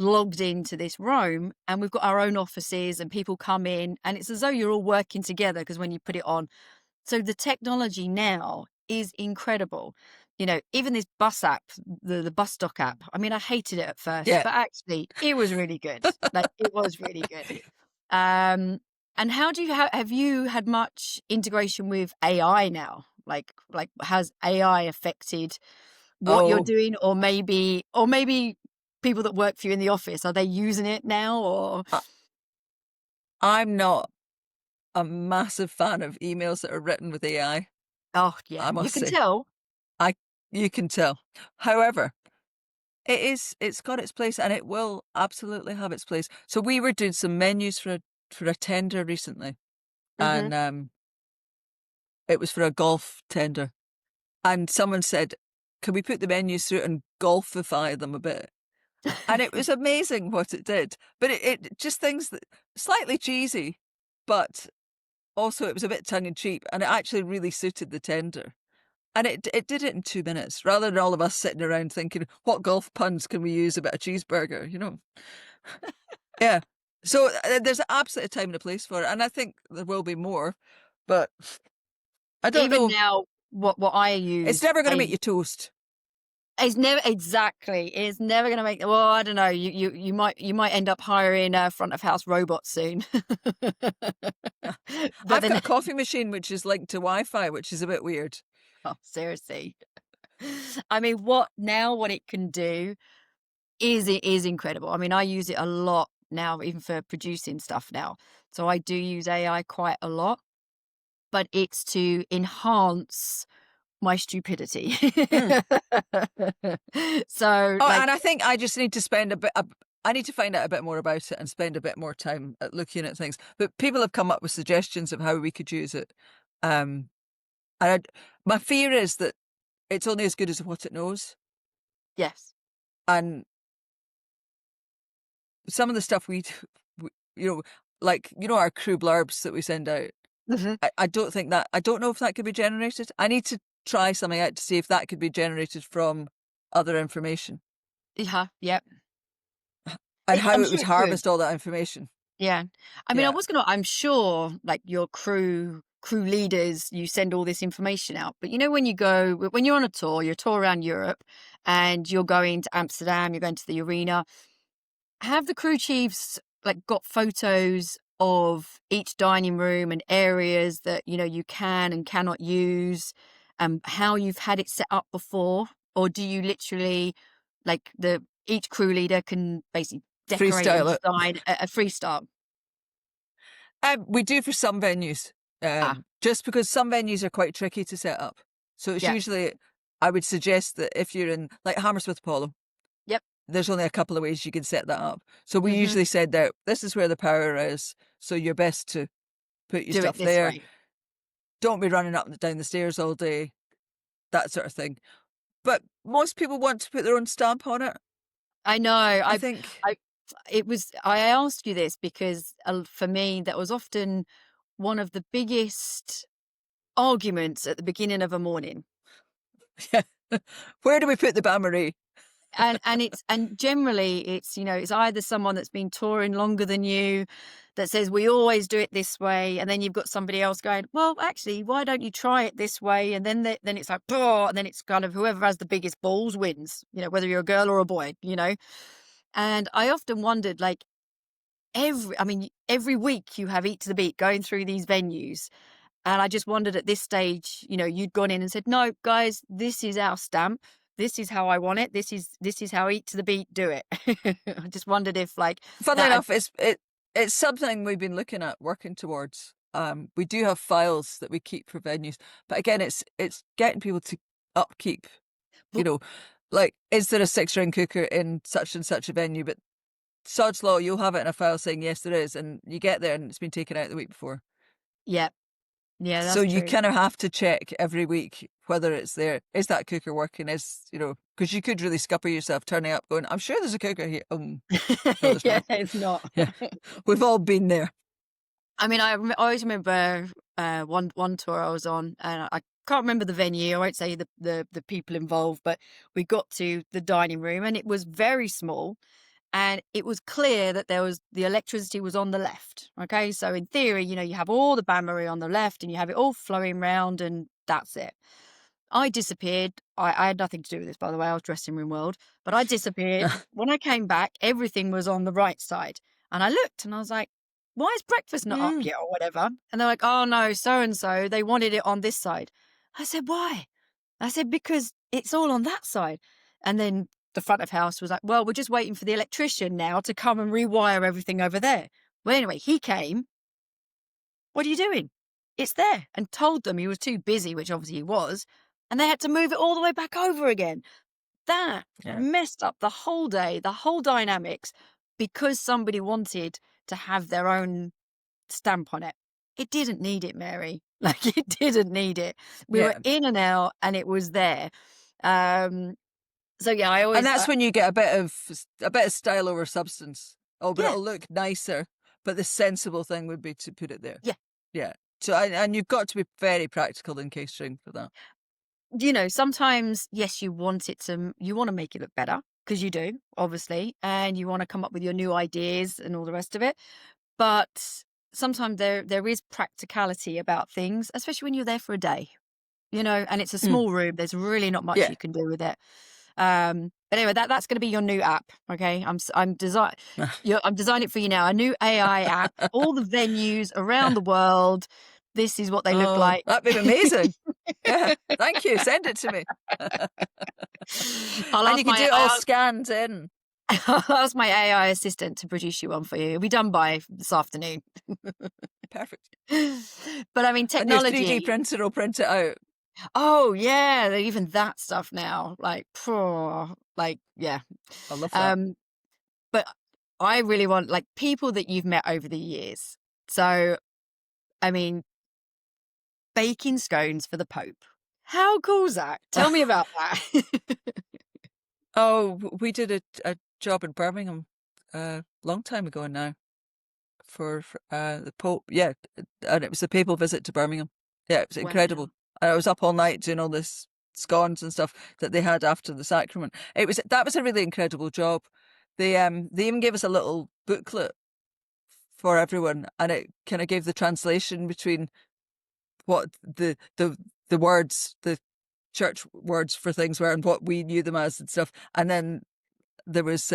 logged into this Roam, and we've got our own offices, and people come in, and it's as though you're all working together. Because when you put it on, so the technology now is incredible. You know, even this bus app, the bus stock app. I mean, I hated it at first, Yeah. but actually, it was really good. Like, it was really good. And how do you have you had much integration with AI now? Like has AI affected what you're Oh, doing, or maybe people that work for you in the office, are they using it now? Or I- I'm not a massive fan of emails that are written with AI, oh yeah, I you must can say. tell. I You can tell. However, it's got its place and it will absolutely have its place. So we were doing some menus for a tender recently, Hmm. and it was for a golf tender. And someone said, "Can we put the menus through and golfify them a bit?" And it was amazing what it did. But it just things that slightly cheesy, but also it was a bit tongue in cheek, and it actually really suited the tender. And it did it in 2 minutes, rather than all of us sitting around thinking, what golf puns can we use about a cheeseburger, you know? Yeah. So there's absolutely a time and a place for it. And I think there will be more, but I don't Even know. now, what I It's use never going to make is you toast. it's never exactly. It's never going to make. Well, I don't know. You might end up hiring front of house robots soon. But I've got then, a coffee machine which is linked to Wi-Fi, which is a bit weird. oh, seriously. I mean, what it can do. It is incredible. I mean, I use it a lot now, even for producing stuff now. So I do use AI quite a lot, but it's to enhance my stupidity. Mm. So, Oh, like, and I think I just need to spend I need to find out a bit more about it and spend a bit more time at looking at things. But people have come up with suggestions of how we could use it. Um, and my fear is that it's only as good as what it knows. yes. And some of the stuff you know, like, our crew blurbs that we send out, Mhm. I don't think that, I don't know if that could be generated. I need to try something out to see if that could be generated from other information Yeah. Yep. and how I'm it sure would it could. harvest all that information. Yeah. I mean, Yeah. I'm sure like your crew leaders, you send all this information out. But when you're on a tour, you're a tour around Europe and you're going to Amsterdam, you're going to the arena, have the crew chiefs like got photos of each dining room and areas that, you can and cannot use, how you've had it set up before? Or do you literally like each crew leader can basically decorate and Freestyle it. design a freestyle? We do for some venues, Ah, just because some venues are quite tricky to set up. So it's yeah. usually, I would suggest that if you're in, like, Hammersmith Apollo, Yep. there's only a couple of ways you can set that up. So we Mhm. usually said that this is where the power is. So you're best to put your Do it stuff this there. way. Don't be running up and down the stairs all day, that sort of thing. But most people want to put their own stamp on it, I know. I think. I I asked you this because for me, that was often one of the biggest arguments at the beginning of a morning. Yeah. Where do we put the bain-marie? And generally it's either someone that's been touring longer than you that says we always do it this way, and then you've got somebody else going, well, actually, why don't you try it this way? And then it's like, oh, and then it's kind of whoever has the biggest balls wins, whether you're a girl or a boy. And I often wondered, like, every week you have Eat to the Beat going through these venues. And I just wondered at this stage, you'd gone in and said, no, guys, this is our stamp. This is how I want it. This is how Eat to the Beat do it. I just wondered if like Funnily that. enough, it's something we've been looking at, working towards. We do have files that we keep for venues, but again, it's getting people to upkeep. You know, like, is there a 6-ring cooker in such and such a venue? But sod's law, you'll have it in a file saying yes, there is, and you get there and it's been taken out the week before. Yeah. Yeah, So that's you true. kind of have to check every week whether it's there. Is that cooker working? Because you could really scupper yourself turning up going, I'm sure there's a cooker here. No, there's Yeah, not. it's not. Yeah, we've all been there. I mean, I always remember one tour I was on, and I can't remember the venue. I won't say the people involved, but we got to the dining room, and it was very small, and it was clear that the electricity was on the left. Okay, so in theory, you have all the bain-marie on the left, and you have it all flowing round, and that's it. I disappeared. I had nothing to do with this, by the way. I was dressing room world, but I disappeared. When I came back, everything was on the right side. And I looked and I was like, why is breakfast not up Mm. yet or whatever? And they're like, oh no, so-and-so, they wanted it on this side. I said, why? I said, because it's all on that side. And then the front of house was like, well, we're just waiting for the electrician now to come and rewire everything over there. Well, anyway, he came. What are you doing? It's there. And told them he was too busy, which obviously he was. And they had to move it all the way back over again. That Yeah. messed up the whole day, the whole dynamics, because somebody wanted to have their own stamp on it. It didn't need it, Mary. Like, it didn't need it. We were Yeah. in and out, and it was there. So yeah, I always And that's when you get a bit of style over substance. Oh, but yeah, it'll look nicer. But the sensible thing would be to put it there. yeah. Yeah. So and you've got to be very practical in catering for that. Sometimes, yes, you want to make it look better, because you do, obviously, and you want to come up with your new ideas and all the rest of it. But sometimes there is practicality about things, especially when you're there for a day, and it's a small room. There's really not much Yeah. you can do with it. But anyway, that's going to be your new app. Okay. I'm designing it for you now. A new AI app, all the venues around the world. This is what they look like. That'd be amazing. Yeah. Thank you. Send it to me. I'll And ask you can my- do it all I'll- scanned in. I'll ask my AI assistant to produce you one for you. It'll be done by this afternoon. Perfect. But I mean, And your 3D technology. printer will print it out. Oh yeah, even that stuff now. Like, yeah. I love that. But I really want like people that you've met over the years. So, I mean, baking scones for the Pope. How cool is that? Tell me about that. Oh, we did a job in Birmingham a long time ago now for the Pope. Yeah, and it was a papal visit to Birmingham. Yeah, it was Wow. incredible. And I was up all night doing all this scones and stuff that they had after the sacrament. That was a really incredible job. They even gave us a little booklet for everyone, and it kind of gave the translation between what the words, the church words for things were and what we knew them as and stuff. And then there was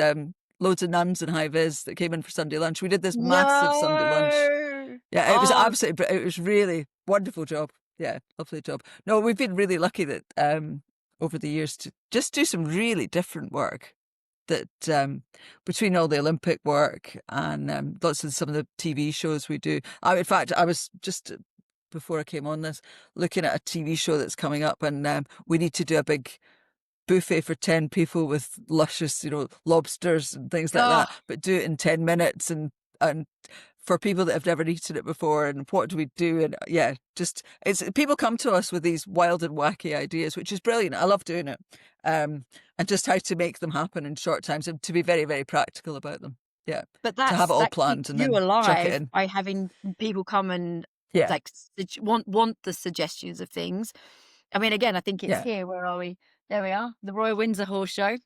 loads of nuns and high vis that came in for Sunday lunch. We did this massive Sunday lunch. No. Yeah, it was Oh, absolutely, it was really wonderful job. Yeah, lovely job. No, we've been really lucky that over the years to just do some really different work. That between all the Olympic work and lots of some of the TV shows we do. In fact, I was just before I came on this looking at a TV show that's coming up, and we need to do a big buffet for 10 people with luscious, lobsters and things like that, but do it in 10 minutes and for people that have never eaten it before. And what do we do? And yeah, people come to us with these wild and wacky ideas, which is brilliant. I love doing it. And just how to make them happen in short times and to be very, very practical about them. Yeah. but To have it all that planned keeps and you then chuck it alive in. by having people come and Yeah. like want the suggestions of things. I mean, again, I think it's Yeah. here. Where are we? There we are. The Royal Windsor Horse Show.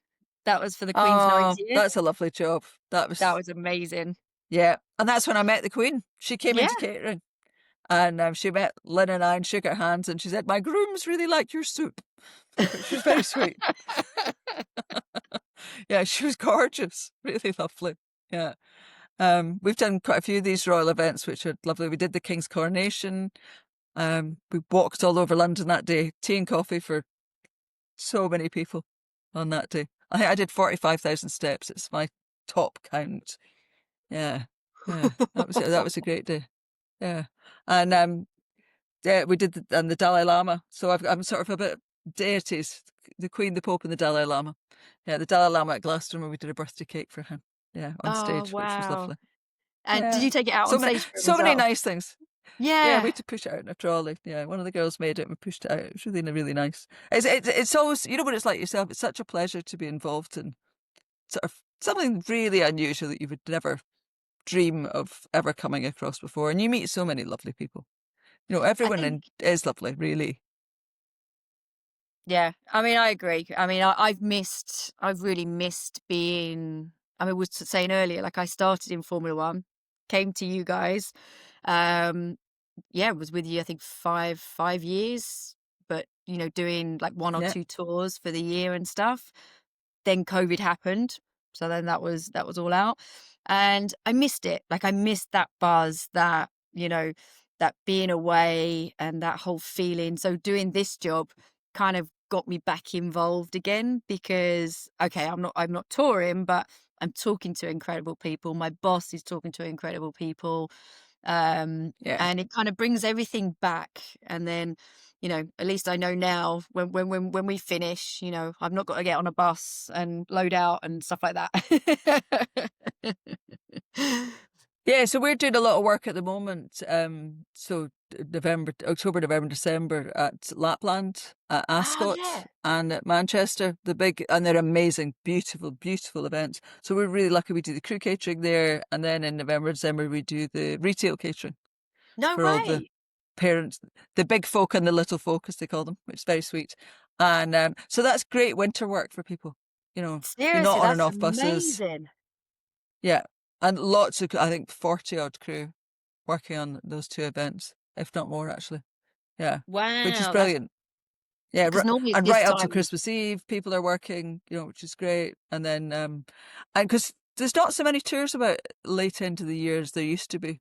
That was for the Queen's 90th. That's a lovely job. That was amazing. Yeah. And that's when I met the Queen. She came Yeah. into catering and she met Lynn and I and shook our hands and she said, "My grooms really like your soup." She was very sweet. Yeah, she was gorgeous. Really lovely. Yeah. We've done quite a few of these royal events, which are lovely. We did the King's coronation. We walked all over London that day, tea and coffee for so many people on that day. I think I did 45,000 steps. It's my top count. Yeah. That was a great day. Yeah. And yeah, we did the Dalai Lama. So I'm sort of a bit deities, the Queen, the Pope, and the Dalai Lama. Yeah, the Dalai Lama at Glastonbury, we did a birthday cake for him. Yeah, on stage, which was lovely. And did Yeah. you take it out on stage for him So as many well? nice things. Yeah, Yeah. we had to push it out in a trolley. Yeah, one of the girls made it and we pushed it out. It was really, really nice. It's always, you know what it's like yourself, it's such a pleasure to be involved in sort of something really unusual that you would never dream of ever coming across before. And you meet so many lovely people. Everyone is lovely, really. Yeah, I mean, I agree. I mean, I've really missed being, I mean, I was saying earlier, like I started in Formula One, came to you guys. Was with you, I think 5 years, but doing like one or Yeah. two tours for the year and stuff. Then COVID happened. So then that was all out. And I missed it. Like I missed that buzz, that being away and that whole feeling. So doing this job kind of got me back involved again because I'm not touring, but I'm talking to incredible people. My boss is talking to incredible people. And it kind of brings everything back. And then, at least I know now when we finish, I've not got to get on a bus and load out and stuff like that. Yeah, so we're doing a lot of work at the moment. So October, November, December at Lapland, at Ascot, and at Manchester. And they're amazing, beautiful, beautiful events. So we're really lucky. We do the crew catering there, and then in November, December we do the retail catering for all the parents, the big folk and the little folk, as they call them, which is very sweet. And so that's great winter work for people. Seriously, you're not on and that's off buses. amazing. Yeah. And lots of, I think, 40 odd crew working on those two events, if not more, actually. Yeah. Wow. Which is brilliant. Yeah. normally it's And this right up to time- Christmas Eve, people are working, which is great. And then, and because there's not so many tours about late into the year as there used to be.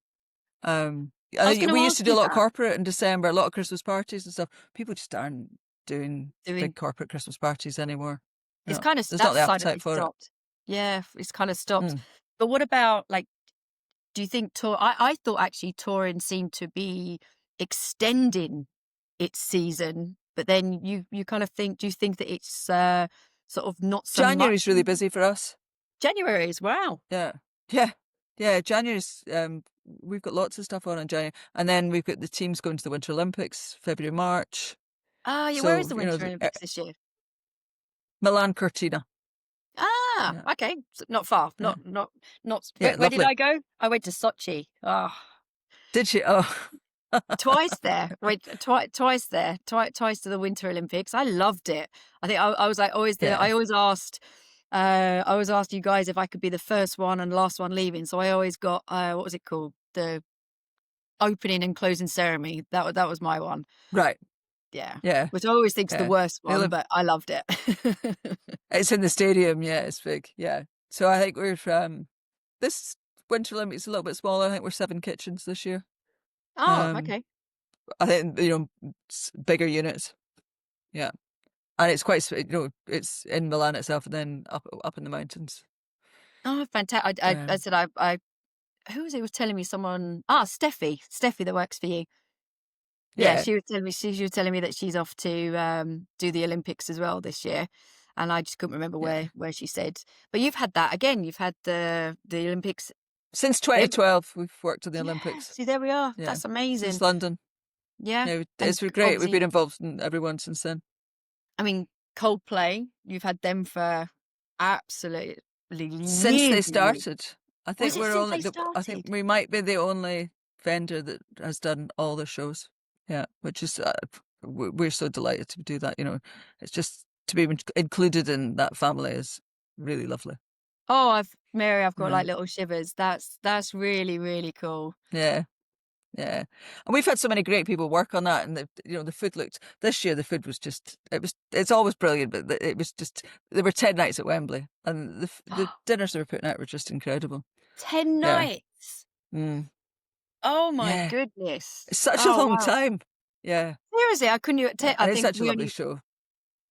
was We gonna used ask to do a you lot of that. corporate in December, a lot of Christmas parties and stuff. People just aren't doing Doing- big corporate Christmas parties anymore. It's No, kind of there's not the that side of appetite it for it. stopped. Yeah, it's kind of stopped. Mm. But what about like, do you think tour? I thought actually touring seemed to be extending its season, but then you kind of think, do you think that it's sort of not so much? January's really busy for us. January is wow. Yeah. Yeah. Yeah. January's, we've got lots of stuff on in January. And then we've got the teams going to the Winter Olympics, February, March. Ah, yeah. Where So, is the Winter Olympics this year? Milan Cortina. Ah, Yeah. okay, not far. Yeah. Not. Yeah. Where did Lovely. I go? I went to Sochi. Ah, Did she? Oh, twice there. Wait, twice there. Twice to the Winter Olympics. I loved it. I think I was like always the. yeah. I always asked you guys if I could be the first one and last one leaving. So I always got what was it called? The opening and closing ceremony. That was my one. Right. Yeah. Yeah. Which I always think's the Yeah. worst They one, live- but I loved it. It's in the stadium. Yeah. It's big. Yeah. So I think we're, this Winter Olympics is a little bit smaller. I think we're 7 kitchens this year. Oh, Um, okay. I think, bigger units. Yeah. And it's quite, it's in Milan itself and then up in the mountains. Oh, fantastic. I said, who was it was telling me Steffi that works for you. Yeah, Yeah. she was telling me that she's off to do the Olympics as well this year. And I just couldn't remember Yeah. where she said. But you've had that again, you've had the Olympics. Since 2012, we've worked on the Olympics. See, there we are. Yeah. That's amazing. Since London. Yeah. Yeah, And it's been great. We've obviously, been involved in every one since then. I mean, Coldplay, you've had them for absolutely Since they years. started. I think Was it we're since only. they I think started? we might be the only vendor that has done all the shows. Yeah, which is we're so delighted to do that. It's just to be included in that family is really lovely. Oh, Mary, I've got Yeah. like little shivers. That's really, really cool. Yeah, yeah, and we've had so many great people work on that, and the food looked this year. The food was just it's always brilliant, but it was just there were 10 nights at Wembley, and the dinners they were putting out were just incredible. 10 Yeah. nights. Mm. Oh my Yeah. goodness. It's such a Oh, long wow. time. Yeah, Seriously, I couldn't. and I it's think such a we lovely only. show.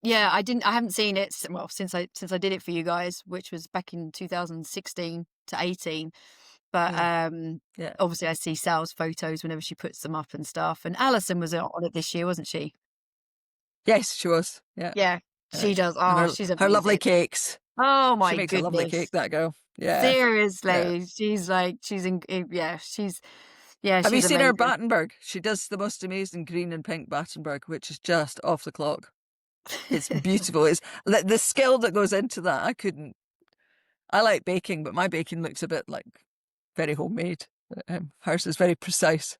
Yeah, I haven't seen it since I did it for you guys, which was back in 2016 to 18. But Yeah. obviously I see Sal's photos whenever she puts them up and stuff. And Alison was on it this year, wasn't she? Yes, she was. Yeah. Yeah, she Yeah. does. And Oh, she's her lovely amazing. cakes. Oh my She makes a lovely goodness. cake, that girl. Yeah. Seriously, she's Have you she's seen her amazing. Battenberg? She does the most amazing green and pink Battenberg, which is just off the clock. It's beautiful. It's the skill that goes into that. I like baking, but my baking looks a bit like very homemade. Hers is very precise.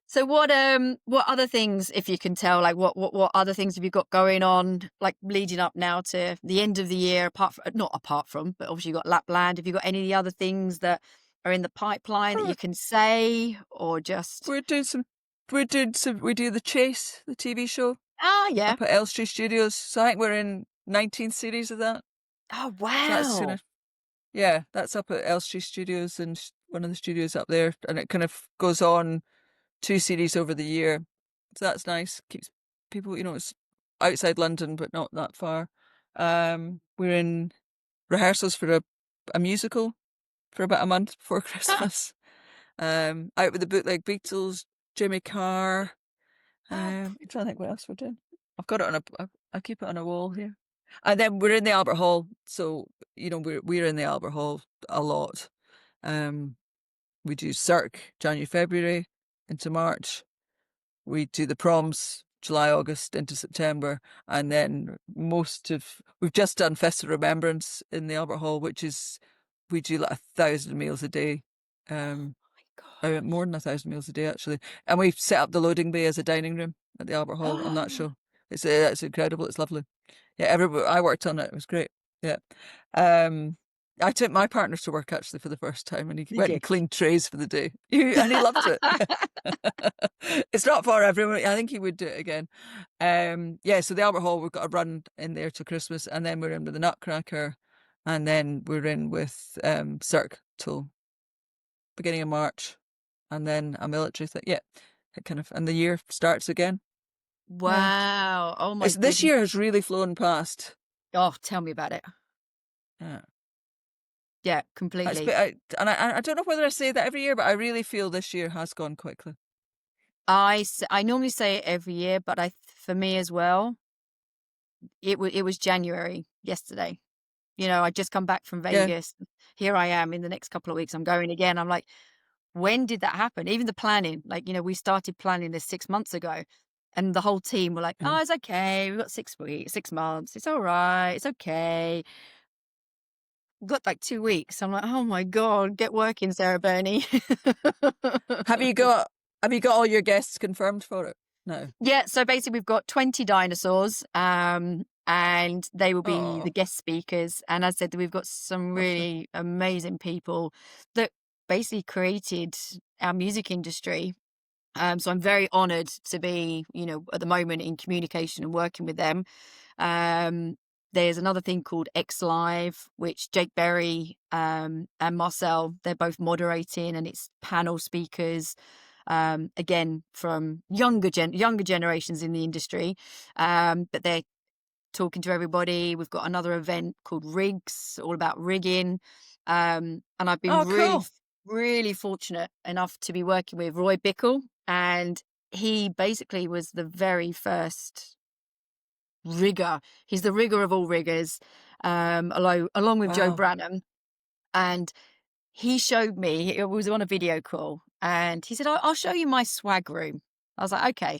So what other things, if you can tell, like what other things have you got going on, like leading up now to the end of the year, not apart from, but obviously you've got Lapland. Have you got any of the other things that are in the pipeline that you can say, or just? We do the Chase, the TV show Yeah. up at Elstree Studios. So I think we're in 19th series of that. Oh, So that's wow. that's up at Elstree Studios and one of the studios up there, and it kind of goes on 2 series over the year. So that's nice. Keeps people, it's outside London, but not that far. We're in rehearsals for a musical for about a month before Christmas. Out with the bootleg Beatles, Jimmy Carr. I'm trying to think what else we're doing. I've got it I keep it on a wall here. And then we're in the Albert Hall, so we're in the Albert Hall a lot. We do Cirque January, February into March. We do the proms July, August into September, and then we've just done Festival of Remembrance in the Albert Hall, which is we do like 1,000 meals a day. More than 1,000 meals a day actually, and we've set up the loading bay as a dining room at the Albert Hall on that show. It's incredible. It's lovely. Yeah, I worked on it. It was great. Yeah. I took my partner to work actually for the first time, and he went and cleaned trays for the day, and he loved it. It's not for everyone. I think he would do it again. So the Albert Hall, we've got a run in there till Christmas, and then we're in with the Nutcracker, and then we're in with Cirque till beginning of March, and then a military thing. Yeah, and the year starts again. Wow. Oh my This year has really flown past. Oh, tell me about it. Yeah. Yeah, It's completely. I don't know whether I say that every year, but I really feel this year has gone quickly. I normally say it every year, but for me as well, it was January yesterday. You know, I just come back from Yeah. Vegas. Here I am in the next couple of weeks. I'm going again. I'm like, when did that happen? Even the planning, like, you know, we started planning this 6 months ago, and the whole team were like, Yeah. oh, it's okay. We've got 6 weeks, 6 months. It's all right. It's okay. Got like 2 weeks. I'm like, oh my God, get working, Sarah Burney. Have you got all your guests confirmed for it? No. Yeah, so basically we've got 20 dinosaurs, and they will be the Oh, guest speakers. And as I said, we've got some lovely. really amazing people that basically created our music industry. So I'm very honoured to be, you know, at the moment in communication and working with them. Um, there's another thing called X Live, which Jake Berry and Marcel, they're both moderating, and it's panel speakers, again from younger generations in the industry, but they're talking to everybody. We've got another event called Rigs, all about rigging, and I've been Oh, cool. really fortunate enough to be working with Roy Bickle, and he basically was the very first rigger. He's the rigger of all riggers, along with Joe Wow. Branham. And he showed me, it was on a video call, and he said, I'll show you my swag room. I was like, okay.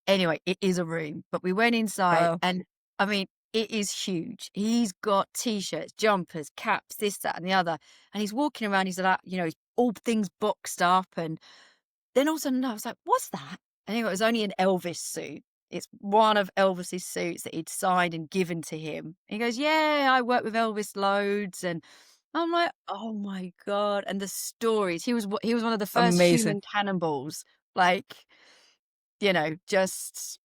Anyway, it is a room, but we went inside, Wow. and I mean, it is huge. He's got t-shirts, jumpers, caps, this, that, and the other. And he's walking around, he's like, you know, all things boxed up. And then all of a sudden I was like, what's that? And it was only an Elvis suit. It's one of Elvis's suits that he'd signed and given to him. He goes, yeah, I work with Elvis loads. And I'm like, oh my God. And the stories, he was one of the first Amazing. human cannonballs. Like, you know, just,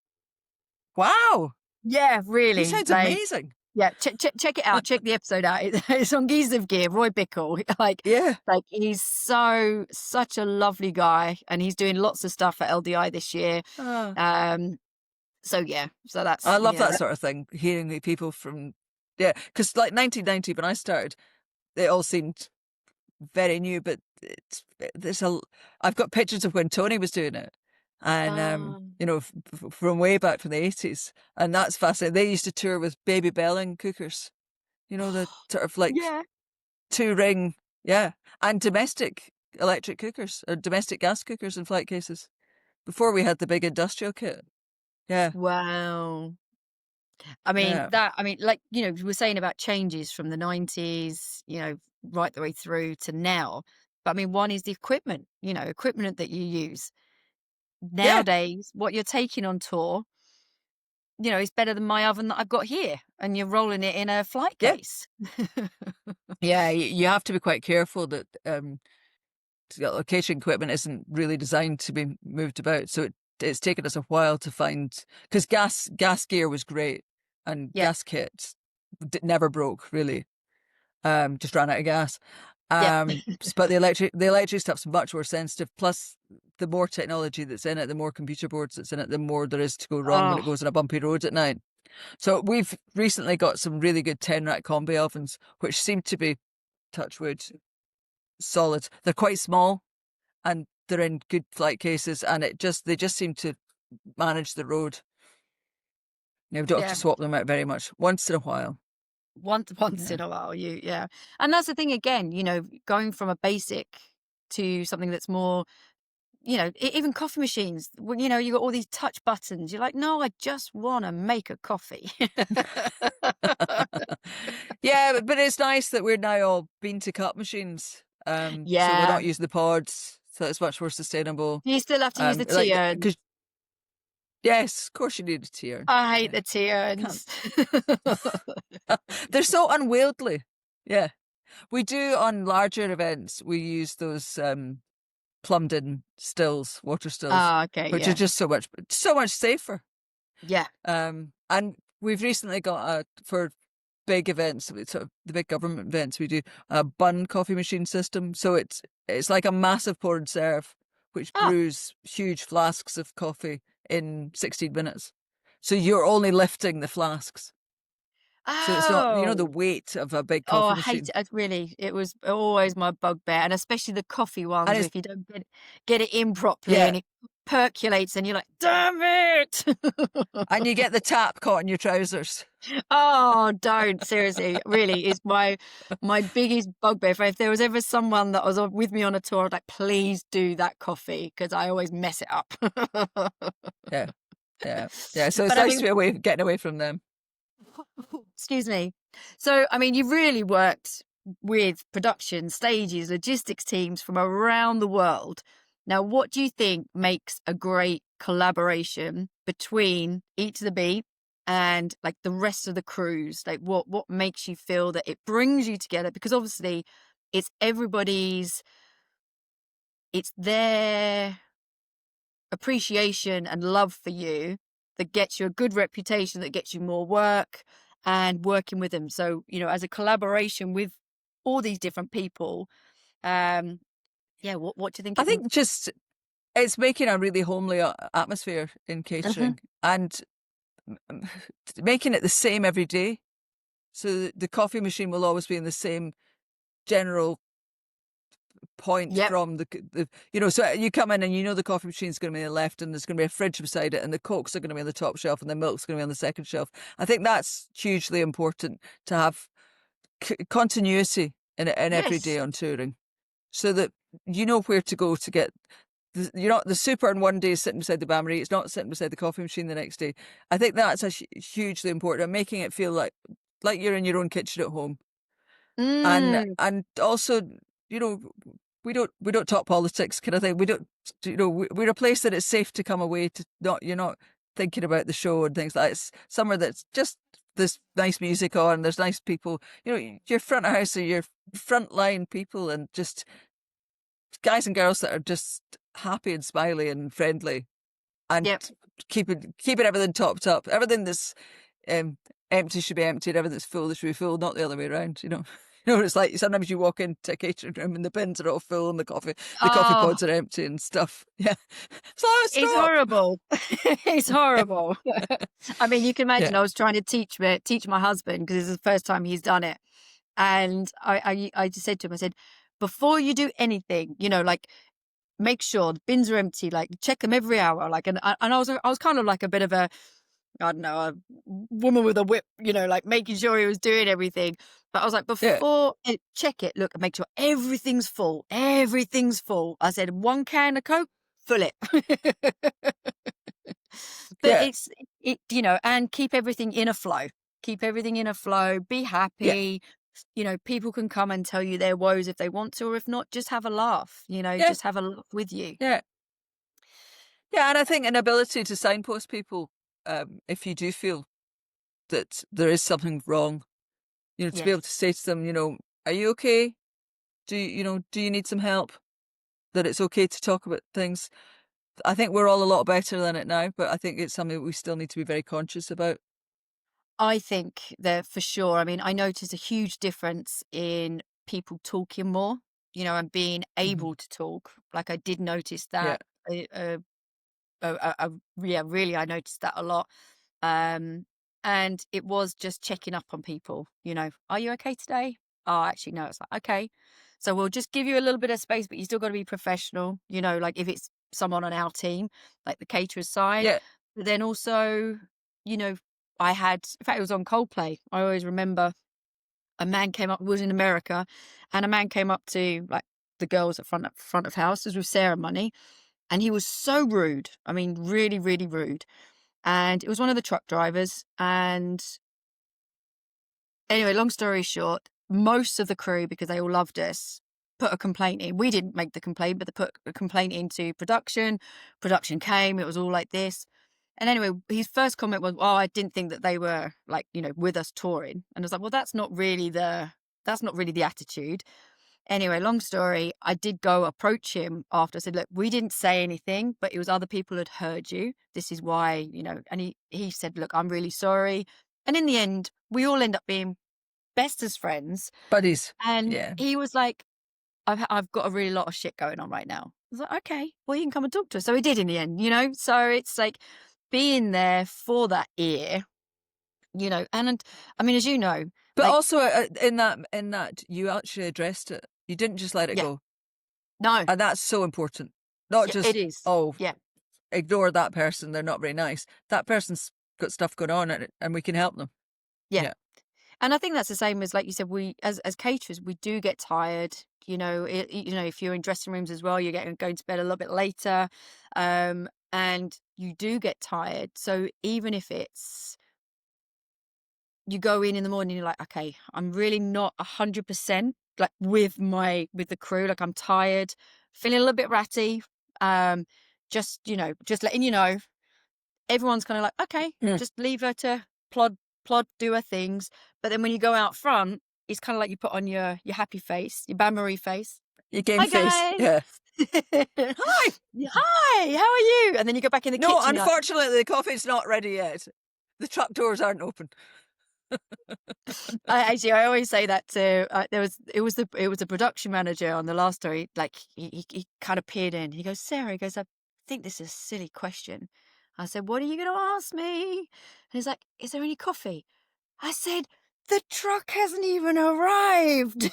Wow. yeah, He really. sounds Like, amazing. yeah, check it out. Check the episode out. It's on Geese of Gear, Roy Bickle. Yeah. Like he's such a lovely guy, and he's doing lots of stuff at LDI this year. Oh, So yeah, so that's, I you love know, that sort of thing. Hearing the people from, yeah, because like 1990 when I started, it all seemed very new, but I've got pictures of when Tony was doing it, and um, you know, from way back from the 80s, and that's fascinating. They used to tour with Baby Belling cookers, you know, the sort of like yeah. 2 ring, yeah, and domestic electric cookers or domestic gas cookers in flight cases before we had the big industrial kit. Yeah, Wow. yeah, I mean, like, you know, we were saying about changes from the 90s, you know, right the way through to now. But I mean, one is the equipment, you know, equipment that you use. yeah, Nowadays, what you're taking on tour, you know, is better than my oven that I've got here, and you're rolling it in a flight yeah, case. yeah. You have to be quite careful that the catering equipment isn't really designed to be moved about. So it's taken us a while to find, because gas gear was great and Yeah, gas kits never broke really. Just ran out of gas. yeah. But the electric stuff's much more sensitive. Plus, the more technology that's in it, the more computer boards that's in it, the more there is to go wrong when Oh, it goes on a bumpy road at night. So we've recently got some really good 10 rack combi ovens, which seem to be, touch wood, solid. They're quite small and they're in good flight cases, and they just seem to manage the road. You know, we don't have yeah. to swap them out very much. Once in a while. Once Yeah. in a while, yeah. And that's the thing again, you know, going from a basic to something that's more, you know, even coffee machines. When, you know, you got all these touch buttons. You're like, no, I just want to make a coffee. Yeah, but it's nice that we're now all bean to cup machines. So we're Yeah. not using the pods, so it's much more sustainable. You still have to use the tea Like urns. because yes, of course you need a tier. I hate Yeah, the tea can't. urns. They're so unwieldy. Yeah, we do on larger events. We use those plumbed in stills, water stills, Oh, okay, which are yeah. just so much safer. Yeah. And we've recently got for big events, sort of the big government events, we do a bun coffee machine system. So it's like a massive pour and serve, which Oh, brews huge flasks of coffee in 16 minutes. So you're only lifting the flasks. So it's not, the Oh, weight of a big oh, coffee I hate machine. it. Really, it was always my bugbear, and especially the coffee And ones. it's, If you don't get it in properly yeah, and it percolates, and you're like, damn it! and you get the tap caught in your trousers. Oh, don't seriously. Really, it's my biggest bugbear. If there was ever someone that was with me on a tour, I'd like, please do that coffee because I always mess it up. Yeah, yeah, yeah. So it's But I nice to mean, be getting away from them. excuse me. So, I mean, you've really worked with production, stages, logistics teams from around the world. Now, what do you think makes a great collaboration between Eat to the Beat and like the rest of the crews? Like, what makes you feel that it brings you together? Because obviously, it's everybody's, it's their appreciation and love for you that gets you a good reputation, that gets you more work and working with them. So, as a collaboration with all these different people, yeah, what do you think I think just it's making a really homely atmosphere in Mhm. catering and making it the same every day. So the coffee machine will always be in the same general point Yep. from so you come in and the coffee machine's going to be on the left and there's going to be a fridge beside it and the cokes are going to be on the top shelf and the milk's going to be on the second shelf. I think that's hugely important to have continuity in every day Yes. on touring so that you know where to go to get you're not the super on one day sitting beside the bain-marie, it's not sitting beside the coffee machine the next day. I think that's hugely important and making it feel like you're in your own kitchen at home. Mm, And also, you know, we don't talk politics kind of thing. We don't, we're a place that it's safe to come away to. You're not thinking about the show and things like that. It's somewhere that's just there's nice music on. There's nice people. Your front of house are your frontline people and just guys and girls that are just happy and smiley and friendly and yep. keeping everything topped up. Everything that's um, empty should be empty, and everything that's full should be full, not the other way around. It's like sometimes you walk into a catering room and the bins are all full and the coffee Oh, pods are empty and stuff. Yeah, so it's stop. horrible. It's horrible. I mean, you can Yeah, imagine I was trying to teach my husband because it's the first time he's done it. And I just said to him, I said, before you do anything, like make sure the bins are empty, like check them every hour. Like, and I was kind of like a bit of a, I don't know, a woman with a whip, like making sure he was doing everything. But I was like, yeah, before check it, look, and make sure everything's full. Everything's full. I said, 1 can of Coke, fill it. But yeah, and keep everything in a flow. Keep everything in a flow. Be yeah, happy. People can come and tell you their woes if they want to, or if not, just have a laugh. yeah, Just have a laugh with you. yeah, yeah. And I think an ability to signpost people, if you do feel that there is something wrong, to be able Yes. to say to them, are you okay? Do you need some help? That it's okay to talk about things. I think we're all a lot better than it now, but I think it's something that we still need to be very conscious about. I think that for sure. I mean, I noticed a huge difference in people talking more, and being Hmm. able to talk. Like I did notice Yeah, that. Yeah, really, I noticed that a lot. Um, and it was just checking up on people. Are you okay today? Oh, actually, no. It's like, okay, so we'll just give you a little bit of space, but you still got to be professional. Like if it's someone on our team, like the caterer's side, yeah, but then also, you know, I had, in fact, it was on Coldplay. I always remember a man came up, was in America, and a man came up to like the girls at front of house. This was ceremony, and he was so rude. I mean, really, really rude. And it was one of the truck drivers. And anyway, long story short, most of the crew, because they all loved us, put a complaint in. We didn't make the complaint, but they put a complaint into production. Production came. It was all like this. And anyway, his first comment was, "Oh, I didn't think that they were like, with us touring." And I was like, "Well, that's not really the attitude." Anyway, long story, I did go approach him after. I said, "Look, we didn't say anything, but it was other people had heard you. This is why, and he said, "Look, I'm really sorry." And in the end, we all end up being best as friends. buddies. And Yeah, he was like, I've got a really lot of shit going on right now. I was like, okay, well, you can come and talk to us. So he did in the end, So it's like being there for that ear And I mean, as you know, But like, also in that you actually addressed it. You didn't just let it yeah, go. no, And that's so important. Not yeah, it just, is. oh, Yeah, ignore that person. They're not very nice. That person's got stuff going on and we can help them. yeah. Yeah. And I think that's the same as, like you said, we as caterers, we do get tired. If you're in dressing rooms as well, you're going to bed a little bit later, and you do get tired. So even if it's you go in the morning, you're like, okay, I'm really not 100% like with the crew. Like, I'm tired, feeling a little bit ratty. Um, just letting you know, everyone's kind of like, okay, Mm. just leave her to plod, do her things. But then when you go out front, it's kind of like you put on your happy face, your Bain Marie face. Your game Hi face. guys. Yeah. Hi. Hi, how are you? And then you go back in the No, kitchen. You're like, unfortunately, the coffee's not ready yet. The truck doors aren't open. I always say that to it was a production manager on the last story. Like, he kind of peered in. He goes, Sarah, he goes, I think this is a silly question. I said, what are you going to ask me? And he's like, is there any coffee? I said, the truck hasn't even arrived.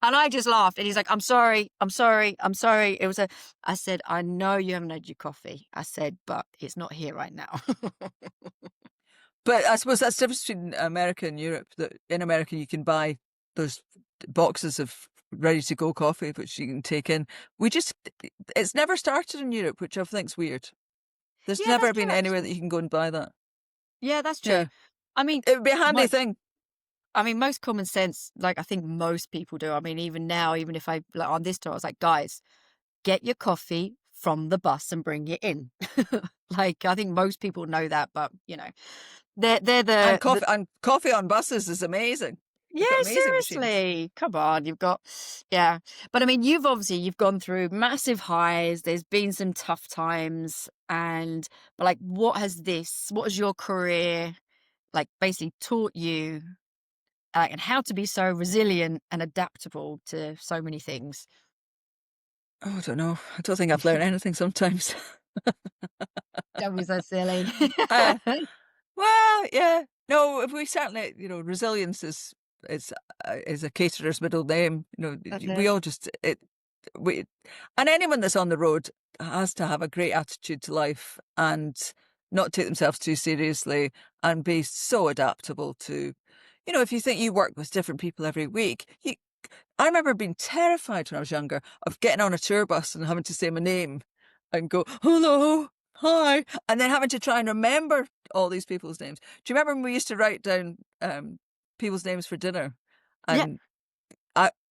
And I just laughed. And he's like, I'm sorry. I said, I know you haven't had your coffee. I said, but it's not here right now. But I suppose that's the difference between America and Europe. That in America you can buy those boxes of ready to go coffee, which you can take in. It's never started in Europe, which I think's weird. There's Yeah, never that's been true, anywhere that actually. you can go and buy that. Yeah, that's true. Yeah. I mean, It would be a handy mo- thing. most common sense, like, I think most people do. I mean, even now, even if I, like, on this tour, I was like, guys, get your coffee from the bus and bring it in. Like, I think most people know that, but they're And the coffee on buses is amazing. yeah, They've got amazing machines. seriously. Come on, yeah. But I mean, you've gone through massive highs. There's been some tough times, but like, what has your career, like, basically taught you, and how to be so resilient and adaptable to so many things? Oh, I don't know. I don't think I've learned anything sometimes. Don't be so silly. uh, well, yeah. No, we certainly, resilience is a caterer's middle name. That's We it. all we, and anyone that's on the road has to have a great attitude to life and not take themselves too seriously and be so adaptable to, if you think you work with different people every week, I remember being terrified when I was younger of getting on a tour bus and having to say my name and go, hello, hi, and then having to try and remember all these people's names. Do you remember when we used to write down people's names for dinner? Yeah.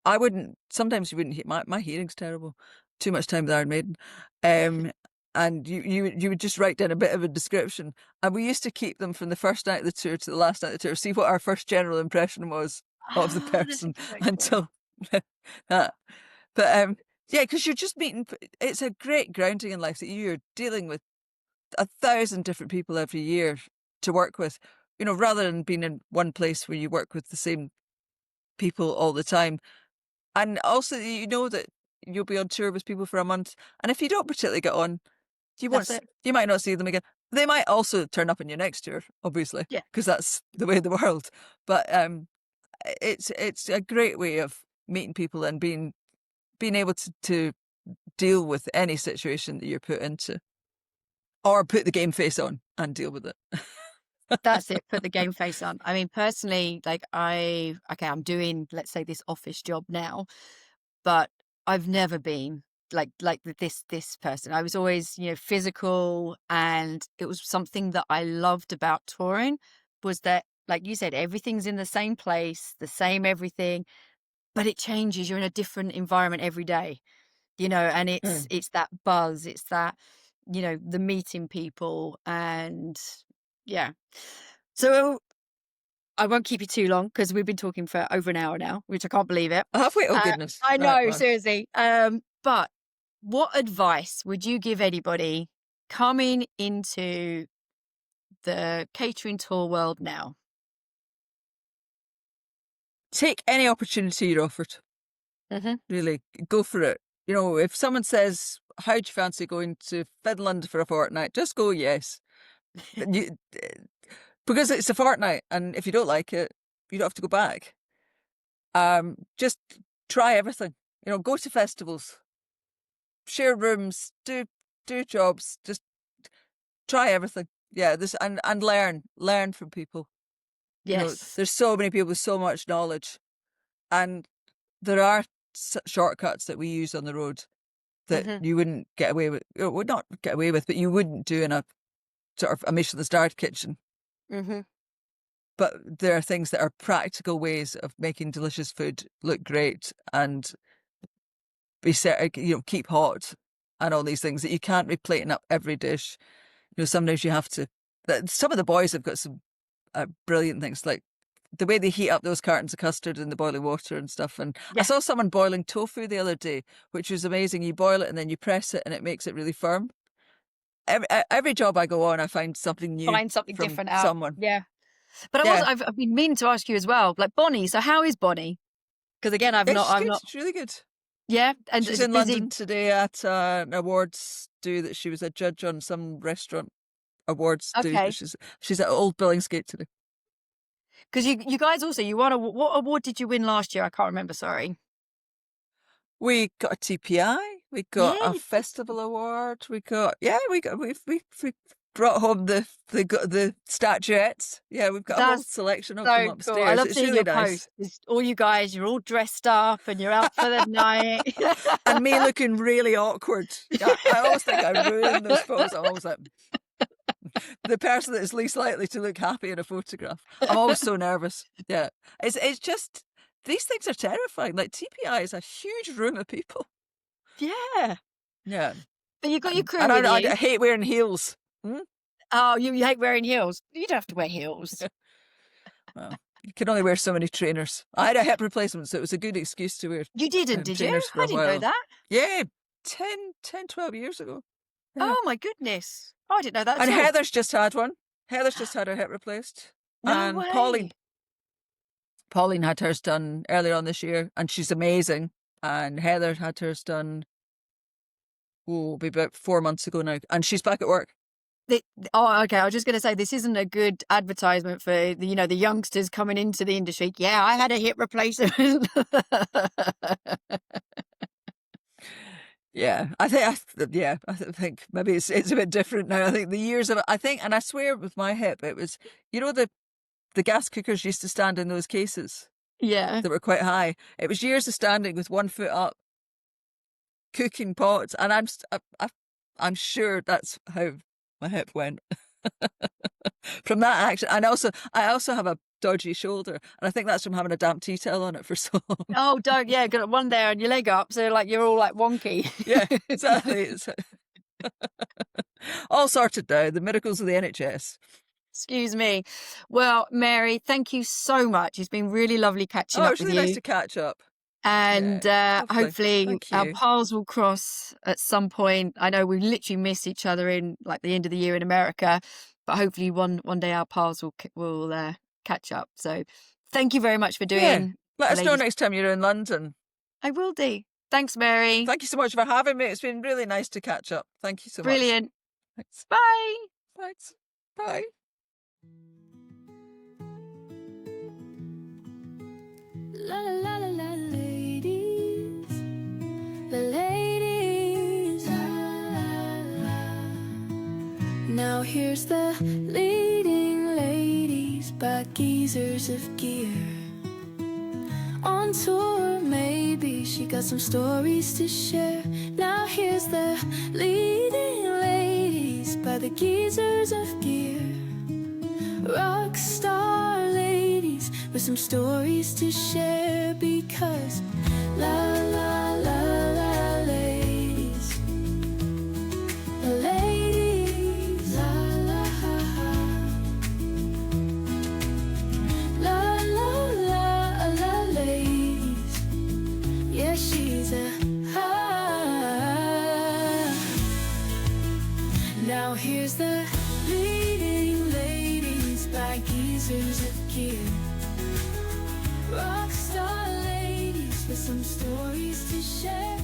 And sometimes you wouldn't hear, my hearing's terrible, too much time with Iron Maiden. And you would just write down a bit of a description. And we used to keep them from the first night of the tour to the last night of the tour, see what our first general impression was of the Oh, that's person very cool. until that. But yeah, because you're just meeting, it's a great grounding in life that you're dealing with 1,000 different people every year to work with, rather than being in one place where you work with the same people all the time. And also, that you'll be on tour with people for a month. And if you don't particularly get on, That's it. you might not see them again. They might also turn up in your next tour, obviously, Yeah. because that's the way of the world. But it's a great way of meeting people and being able to deal with any situation that you're put into, or put the game face on and deal with it. That's it. Put the game face on. I mean, personally, like, I'm doing, let's say, this office job now, but I've never been like this person. I was always, physical, and it was something that I loved about touring, was that, like you said, everything's in the same place, the same everything, but it changes. You're in a different environment every day, and Mm. it's that buzz, it's that, the meeting people, and yeah. So I won't keep you too long, because we've been talking for over an hour now, which I can't believe it. Have we? Oh, goodness. I Right. know, Well, seriously. But what advice would you give anybody coming into the catering tour world now? take any opportunity you're offered. Mm-hmm. Really, go for it. If someone says, how do you fancy going to Finland for a fortnight? Just go, yes. You, because it's a fortnight, and if you don't like it, you don't have to go back. Just try everything. Go to festivals, share rooms, do jobs. Just try everything. Yeah, and learn from people. Yes. There's so many people with so much knowledge, and there are shortcuts that we use on the road that you wouldn't get away with. Would not get away with, but you wouldn't do in a sort of a Michelin-starred kitchen. Mm-hmm. But there are things that are practical ways of making delicious food look great and be keep hot and all these things that you can't be plating up every dish. Sometimes you have to. Some of the boys have got some brilliant things, like the way they heat up those cartons of custard in the boiling water and stuff. And I saw someone boiling tofu the other day, which was amazing. You boil it and then you press it and it makes it really firm. Every job I go on, I find something new. Find something from different out. someone. Yeah. But I've been meaning to ask you as well, like Bonnie. So how is Bonnie? Because again, I'm not. It's really good. Yeah, and She's in London today at an awards do that she was a judge on some restaurant awards do. Okay. She's at Old Billingsgate today. Because you guys also, you won what award did you win last year? I can't remember. Sorry. We got a TPI. We got a festival award. We brought home the statuettes. Yeah, we've got a whole selection of them upstairs. Cool. I love it's seeing really your nice. posts. All you guys, you're all dressed up and you're out for the night. And me looking really awkward. I always think I ruin those photos. I'm always like the person that is least likely to look happy in a photograph. I'm always so nervous. Yeah, it's just these things are terrifying. Like TPI is a huge room of people. Yeah. Yeah. But you got your crew and with I you. hate wearing heels. Oh, you hate wearing heels. You don't have to wear heels. Well, you can only wear so many trainers. I had a hip replacement, so it was a good excuse to wear. You didn't, did you? I didn't know that. Yeah, 12 years ago. Yeah. Oh my goodness. Oh, I didn't know that. And Heather's just had one. Heather's just had her hip replaced. No way. Pauline had hers done earlier on this year, and she's amazing. And Heather had hers done, be about 4 months ago now, and she's back at work. Okay. I was just going to say, this isn't a good advertisement for the youngsters coming into the industry. Yeah, I had a hip replacement. Yeah, I think maybe it's a bit different now. I think the years of it, and I swear with my hip, it was, the gas cookers used to stand in those cases. Yeah. That were quite high. It was years of standing with 1 foot up, cooking pots, and I'm sure that's how my hip went from that action. And I also have a dodgy shoulder, and I think that's from having a damp tea towel on it for so long. Oh, don't. Yeah, got one there and your leg up, so like you're all like wonky. Yeah, exactly. It's all sorted now. The miracles of the NHS. Excuse me. Well, Mary, thank you so much. It's been really lovely catching up with you. It's really nice to catch up. And hopefully our paths will cross at some point. I know we literally miss each other in like the end of the year in America, but hopefully one day our paths will catch up. So thank you very much for doing. Yeah. Let us know next time you're in London. I will do. Thanks, Mary. Thank you so much for having me. It's been really nice to catch up. Thank you so much. Brilliant. Thanks. Bye. Thanks. Bye. La la la la la, ladies, the ladies. La, la, la. Now here's the leading ladies by geezers of gear. On tour, maybe she got some stories to share. Now here's the leading ladies by the geezers of gear. Rock star ladies with some stories to share, because la la la la ladies, the ladies, la la la la la la ladies. Yeah, she's a Now here's the leading ladies by geezers of gear. Rockstar ladies with some stories to share.